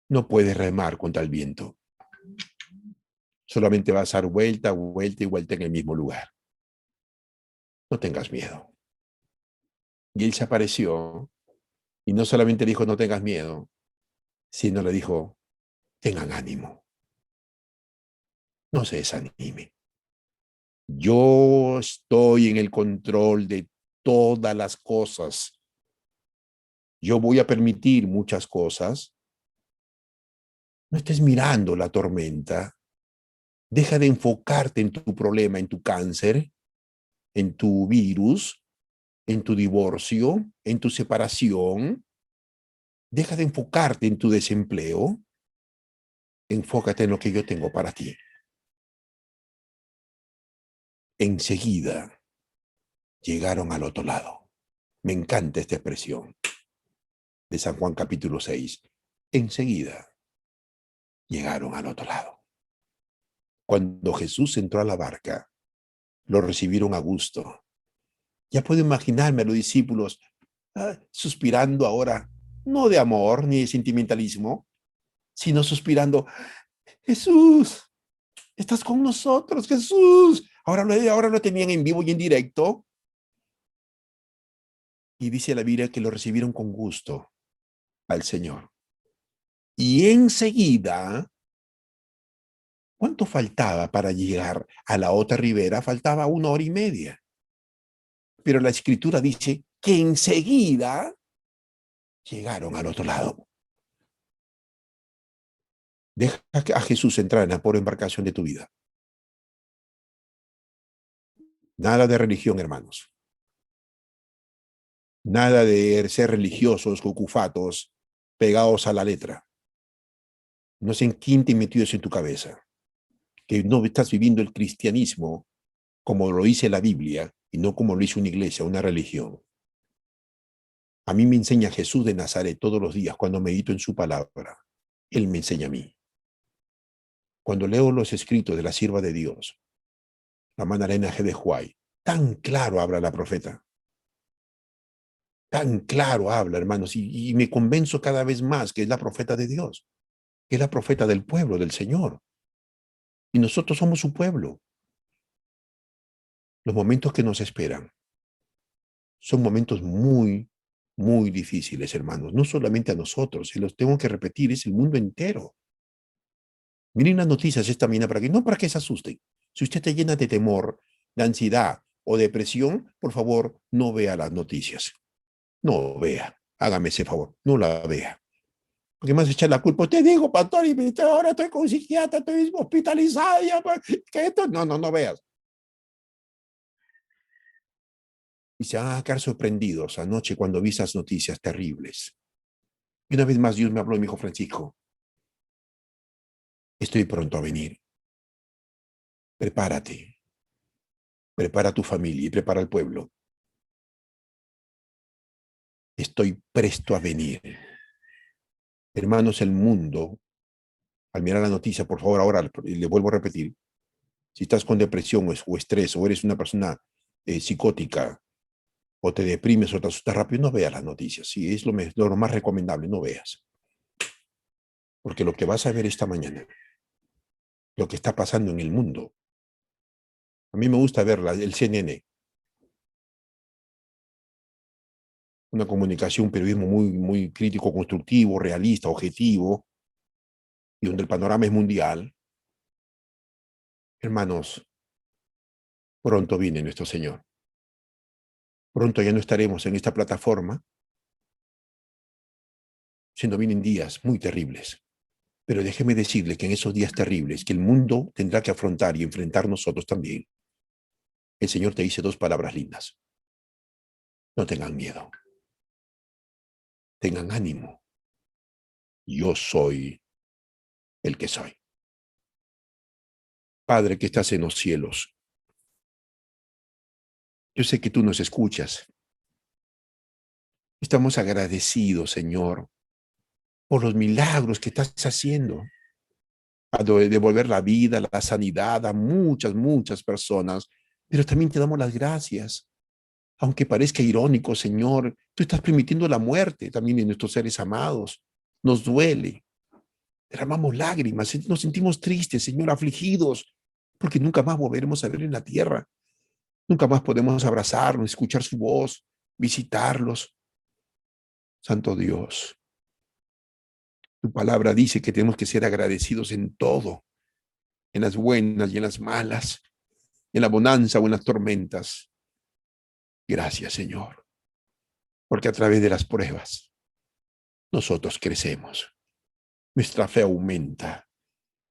no puedes remar contra el viento. Solamente vas a dar vuelta, vuelta y vuelta en el mismo lugar. No tengas miedo. Y él se apareció y no solamente dijo, no tengas miedo, sino le dijo, tengan ánimo. No se desanime. Yo estoy en el control de todas las cosas. Yo voy a permitir muchas cosas. No estés mirando la tormenta. Deja de enfocarte en tu problema, en tu cáncer, en tu virus, en tu divorcio, en tu separación. Deja de enfocarte en tu desempleo. Enfócate en lo que yo tengo para ti. Enseguida llegaron al otro lado. Me encanta esta expresión de San Juan capítulo 6. Enseguida llegaron al otro lado. Cuando Jesús entró a la barca, lo recibieron a gusto. Ya puedo imaginarme a los discípulos suspirando ahora, no de amor ni de sentimentalismo, sino suspirando, Jesús, estás con nosotros, Jesús. Ahora lo tenían en vivo y en directo. Y dice la Biblia que lo recibieron con gusto al Señor. Y enseguida, ¿cuánto faltaba para llegar a la otra ribera? Faltaba 1 hora y media. Pero la Escritura dice que enseguida llegaron al otro lado. Deja a Jesús entrar en la pobre embarcación de tu vida. Nada de religión, hermanos. Nada de ser religiosos, cucufatos, pegados a la letra. No sé en quién te metidos en tu cabeza. Que no estás viviendo el cristianismo como lo dice la Biblia y no como lo dice una iglesia, una religión. A mí me enseña Jesús de Nazaret todos los días cuando medito en su palabra. Él me enseña a mí. Cuando leo los escritos de la sierva de Dios, la Magdalena G. de Huay, tan claro habla la profeta. Tan claro habla, hermanos, y me convenzo cada vez más que es la profeta de Dios, que es la profeta del pueblo, del Señor. Y nosotros somos su pueblo. Los momentos que nos esperan son momentos muy, muy difíciles, hermanos. No solamente a nosotros, se los tengo que repetir, es el mundo entero. Miren las noticias esta mañana para que, no para que se asusten. Si usted está llena de temor, de ansiedad o depresión, por favor, no vea las noticias. No vea. Hágame ese favor, no la vea. Porque me vas a echar la culpa. Te digo, pastor, y ahora estoy con psiquiatra, estoy hospitalizado. Ya, que esto, no veas. Y se van a quedar sorprendidos anoche cuando vi esas noticias terribles. Y una vez más Dios me habló y me dijo, Francisco, estoy pronto a venir. Prepárate. Prepara a tu familia y prepara al pueblo. Estoy presto a venir. Hermanos, el mundo, al mirar la noticia, por favor, ahora le vuelvo a repetir, si estás con depresión o estrés o eres una persona psicótica o te deprimes o te asustas rápido, no veas las noticias. Sí, es lo más recomendable, no veas. Porque lo que vas a ver esta mañana, lo que está pasando en el mundo, a mí me gusta ver el CNN, una comunicación, un periodismo muy, muy crítico, constructivo, realista, objetivo, y donde el panorama es mundial. Hermanos, pronto viene nuestro Señor. Pronto ya no estaremos en esta plataforma, siendo vienen días muy terribles. Pero déjeme decirle que en esos días terribles que el mundo tendrá que afrontar y enfrentar nosotros también, el Señor te dice dos palabras lindas. No tengan miedo. Tengan ánimo. Yo soy el que soy. Padre que estás en los cielos, yo sé que tú nos escuchas. Estamos agradecidos, Señor, por los milagros que estás haciendo, a devolver la vida, la sanidad a muchas, muchas personas, pero también te damos las gracias. Aunque parezca irónico, Señor, tú estás permitiendo la muerte también de nuestros seres amados. Nos duele. Derramamos lágrimas, nos sentimos tristes, Señor, afligidos, porque nunca más volveremos a ver en la tierra. Nunca más podemos abrazarlos, escuchar su voz, visitarlos. Santo Dios, tu palabra dice que tenemos que ser agradecidos en todo, en las buenas y en las malas, en la bonanza o en las tormentas. Gracias, Señor, porque a través de las pruebas nosotros crecemos. Nuestra fe aumenta,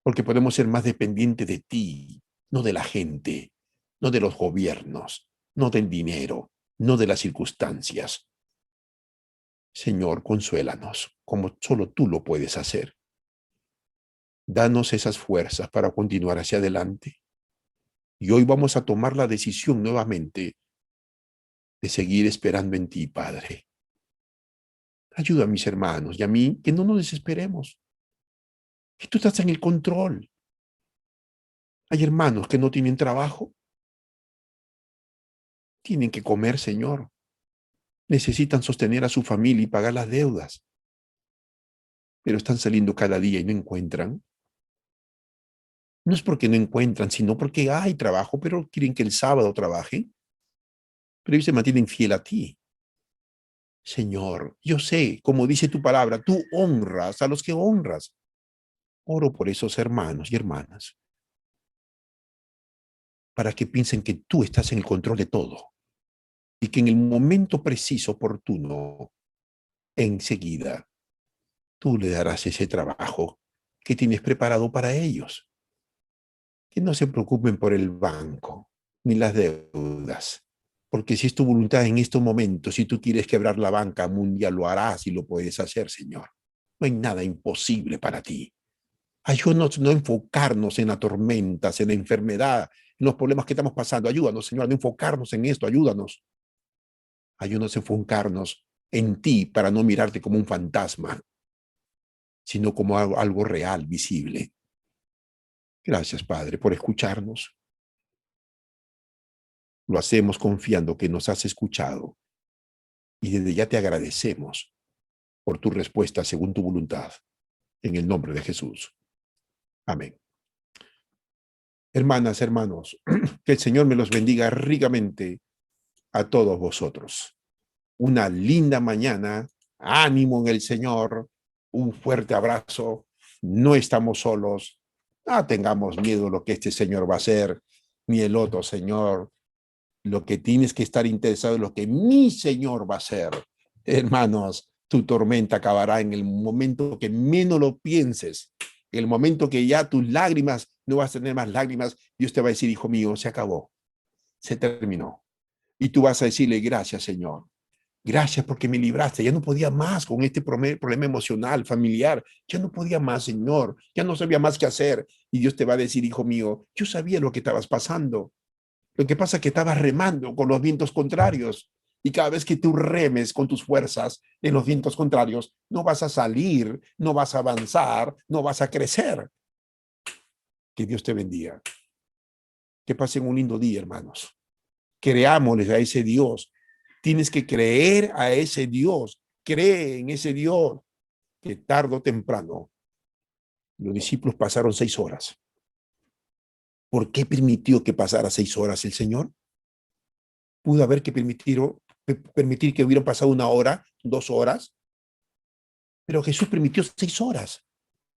porque podemos ser más dependientes de ti, no de la gente, no de los gobiernos, no del dinero, no de las circunstancias. Señor, consuélanos, como solo tú lo puedes hacer. Danos esas fuerzas para continuar hacia adelante. Y hoy vamos a tomar la decisión nuevamente de seguir esperando en ti, Padre. Ayuda a mis hermanos y a mí que no nos desesperemos, que tú estás en el control. Hay hermanos que no tienen trabajo, tienen que comer, Señor. Necesitan sostener a su familia y pagar las deudas, pero están saliendo cada día y no encuentran. No es porque no encuentran, sino porque hay trabajo, pero quieren que el sábado trabajen, pero ellos se mantienen fiel a ti. Señor, yo sé, como dice tu palabra, tú honras a los que honras. Oro por esos hermanos y hermanas, para que piensen que tú estás en el control de todo y que en el momento preciso, oportuno, enseguida, tú le darás ese trabajo que tienes preparado para ellos. Que no se preocupen por el banco ni las deudas, porque si es tu voluntad en estos momentos, si tú quieres quebrar la banca mundial, lo harás y lo puedes hacer, Señor. No hay nada imposible para ti. Ayúdanos no enfocarnos en las tormentas, en la enfermedad, en los problemas que estamos pasando. Ayúdanos, Señor, a no enfocarnos en esto. Ayúdanos. Ayúdanos a enfocarnos en ti para no mirarte como un fantasma, sino como algo real, visible. Gracias, Padre, por escucharnos. Lo hacemos confiando que nos has escuchado y desde ya te agradecemos por tu respuesta según tu voluntad. En el nombre de Jesús. Amén. Hermanas, hermanos, que el Señor me los bendiga ricamente a todos vosotros. Una linda mañana, ánimo en el Señor, un fuerte abrazo, no estamos solos, no tengamos miedo de lo que este Señor va a hacer, ni el otro Señor. Lo que tienes que estar interesado en lo que mi Señor va a hacer. Hermanos, tu tormenta acabará en el momento que menos lo pienses. En el momento que ya tus lágrimas, no vas a tener más lágrimas, Dios te va a decir, hijo mío, se acabó, se terminó. Y tú vas a decirle, gracias, Señor. Gracias porque me libraste. Ya no podía más con este problema emocional, familiar. Ya no podía más, Señor. Ya no sabía más qué hacer. Y Dios te va a decir, hijo mío, yo sabía lo que estabas pasando. Lo que pasa es que estabas remando con los vientos contrarios. Y cada vez que tú remes con tus fuerzas en los vientos contrarios, no vas a salir, no vas a avanzar, no vas a crecer. Que Dios te bendiga. Que pasen un lindo día, hermanos. Creámosles a ese Dios. Tienes que creer a ese Dios. Cree en ese Dios que tarde o temprano los discípulos pasaron 6 horas. ¿Por qué permitió que pasara 6 horas el Señor? Pudo haber que permitir que hubieran pasado 1 hora, 2 horas. Pero Jesús permitió 6 horas.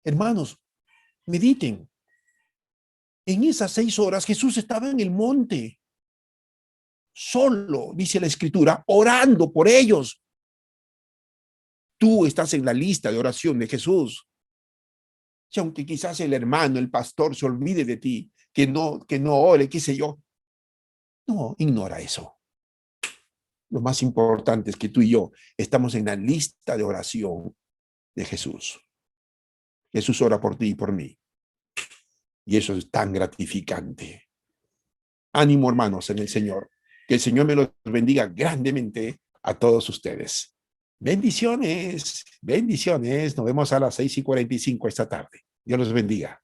Hermanos, mediten. En esas 6 horas Jesús estaba en el monte. Solo, dice la Escritura, orando por ellos. Tú estás en la lista de oración de Jesús. Y aunque quizás el hermano, el pastor se olvide de ti, que no ore, qué sé yo. No, ignora eso. Lo más importante es que tú y yo estamos en la lista de oración de Jesús. Jesús ora por ti y por mí. Y eso es tan gratificante. Ánimo, hermanos, en el Señor. Que el Señor me los bendiga grandemente a todos ustedes. Bendiciones, bendiciones. Nos vemos a las 6:45 esta tarde. Dios los bendiga.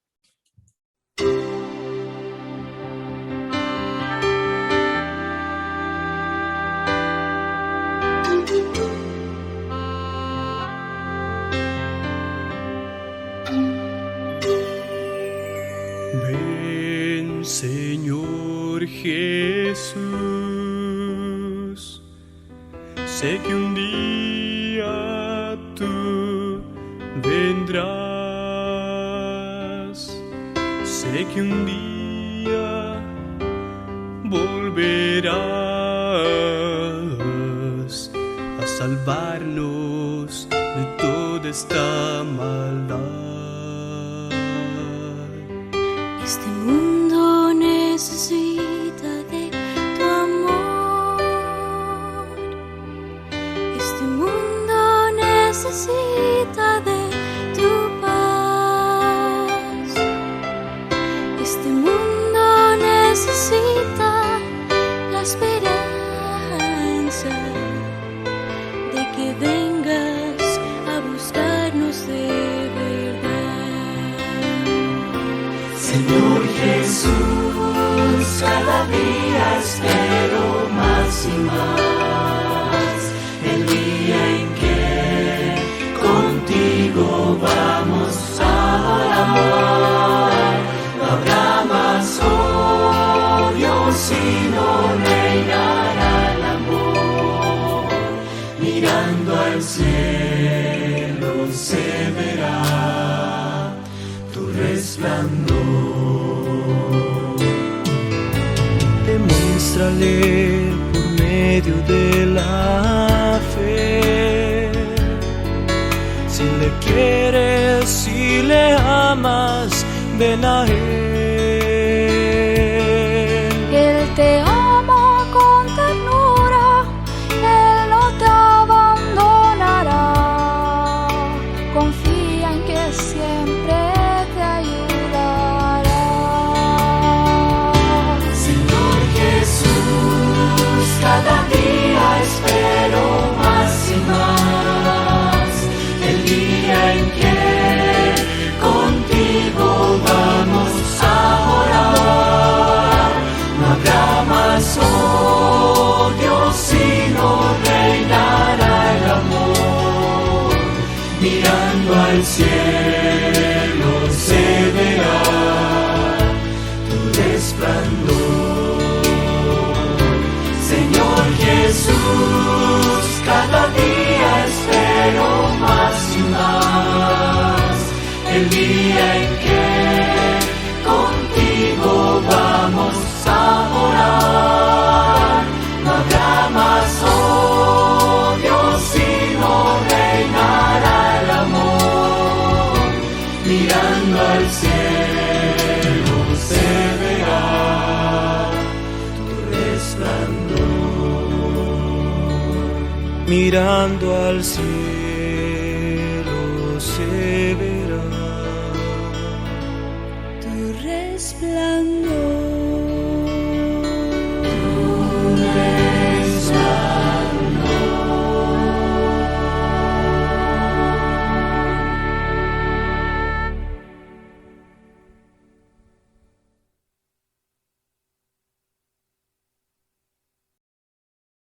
Ven, Señor Jesús, sé que un día tú vendrás, sé que un día volverás a salvarnos de toda esta maldad. Este mundo necesita de tu amor. Este mundo necesita de tu paz. Este mundo necesita la esperanza de que vengas a buscarnos de verdad. Señor Jesús, cada día espero más y más el día en que contigo vamos a adorar. No habrá más odio, sino reinará el amor. Mirando al cielo se verá tu resplandor. Demuéstrale por medio de la fe, si le quieres, si le amas, ven a Él. Él te ama con ternura, Él no te abandonará. Confía en que siempre te ayudará. Señor Jesús, cada día espero más y más el día en que contigo vamos el día en que contigo vamos a morar. No habrá más odio, sino reinará el amor. Mirando al cielo se verá tu resplandor. Mirando al cielo se verá tu resplandor.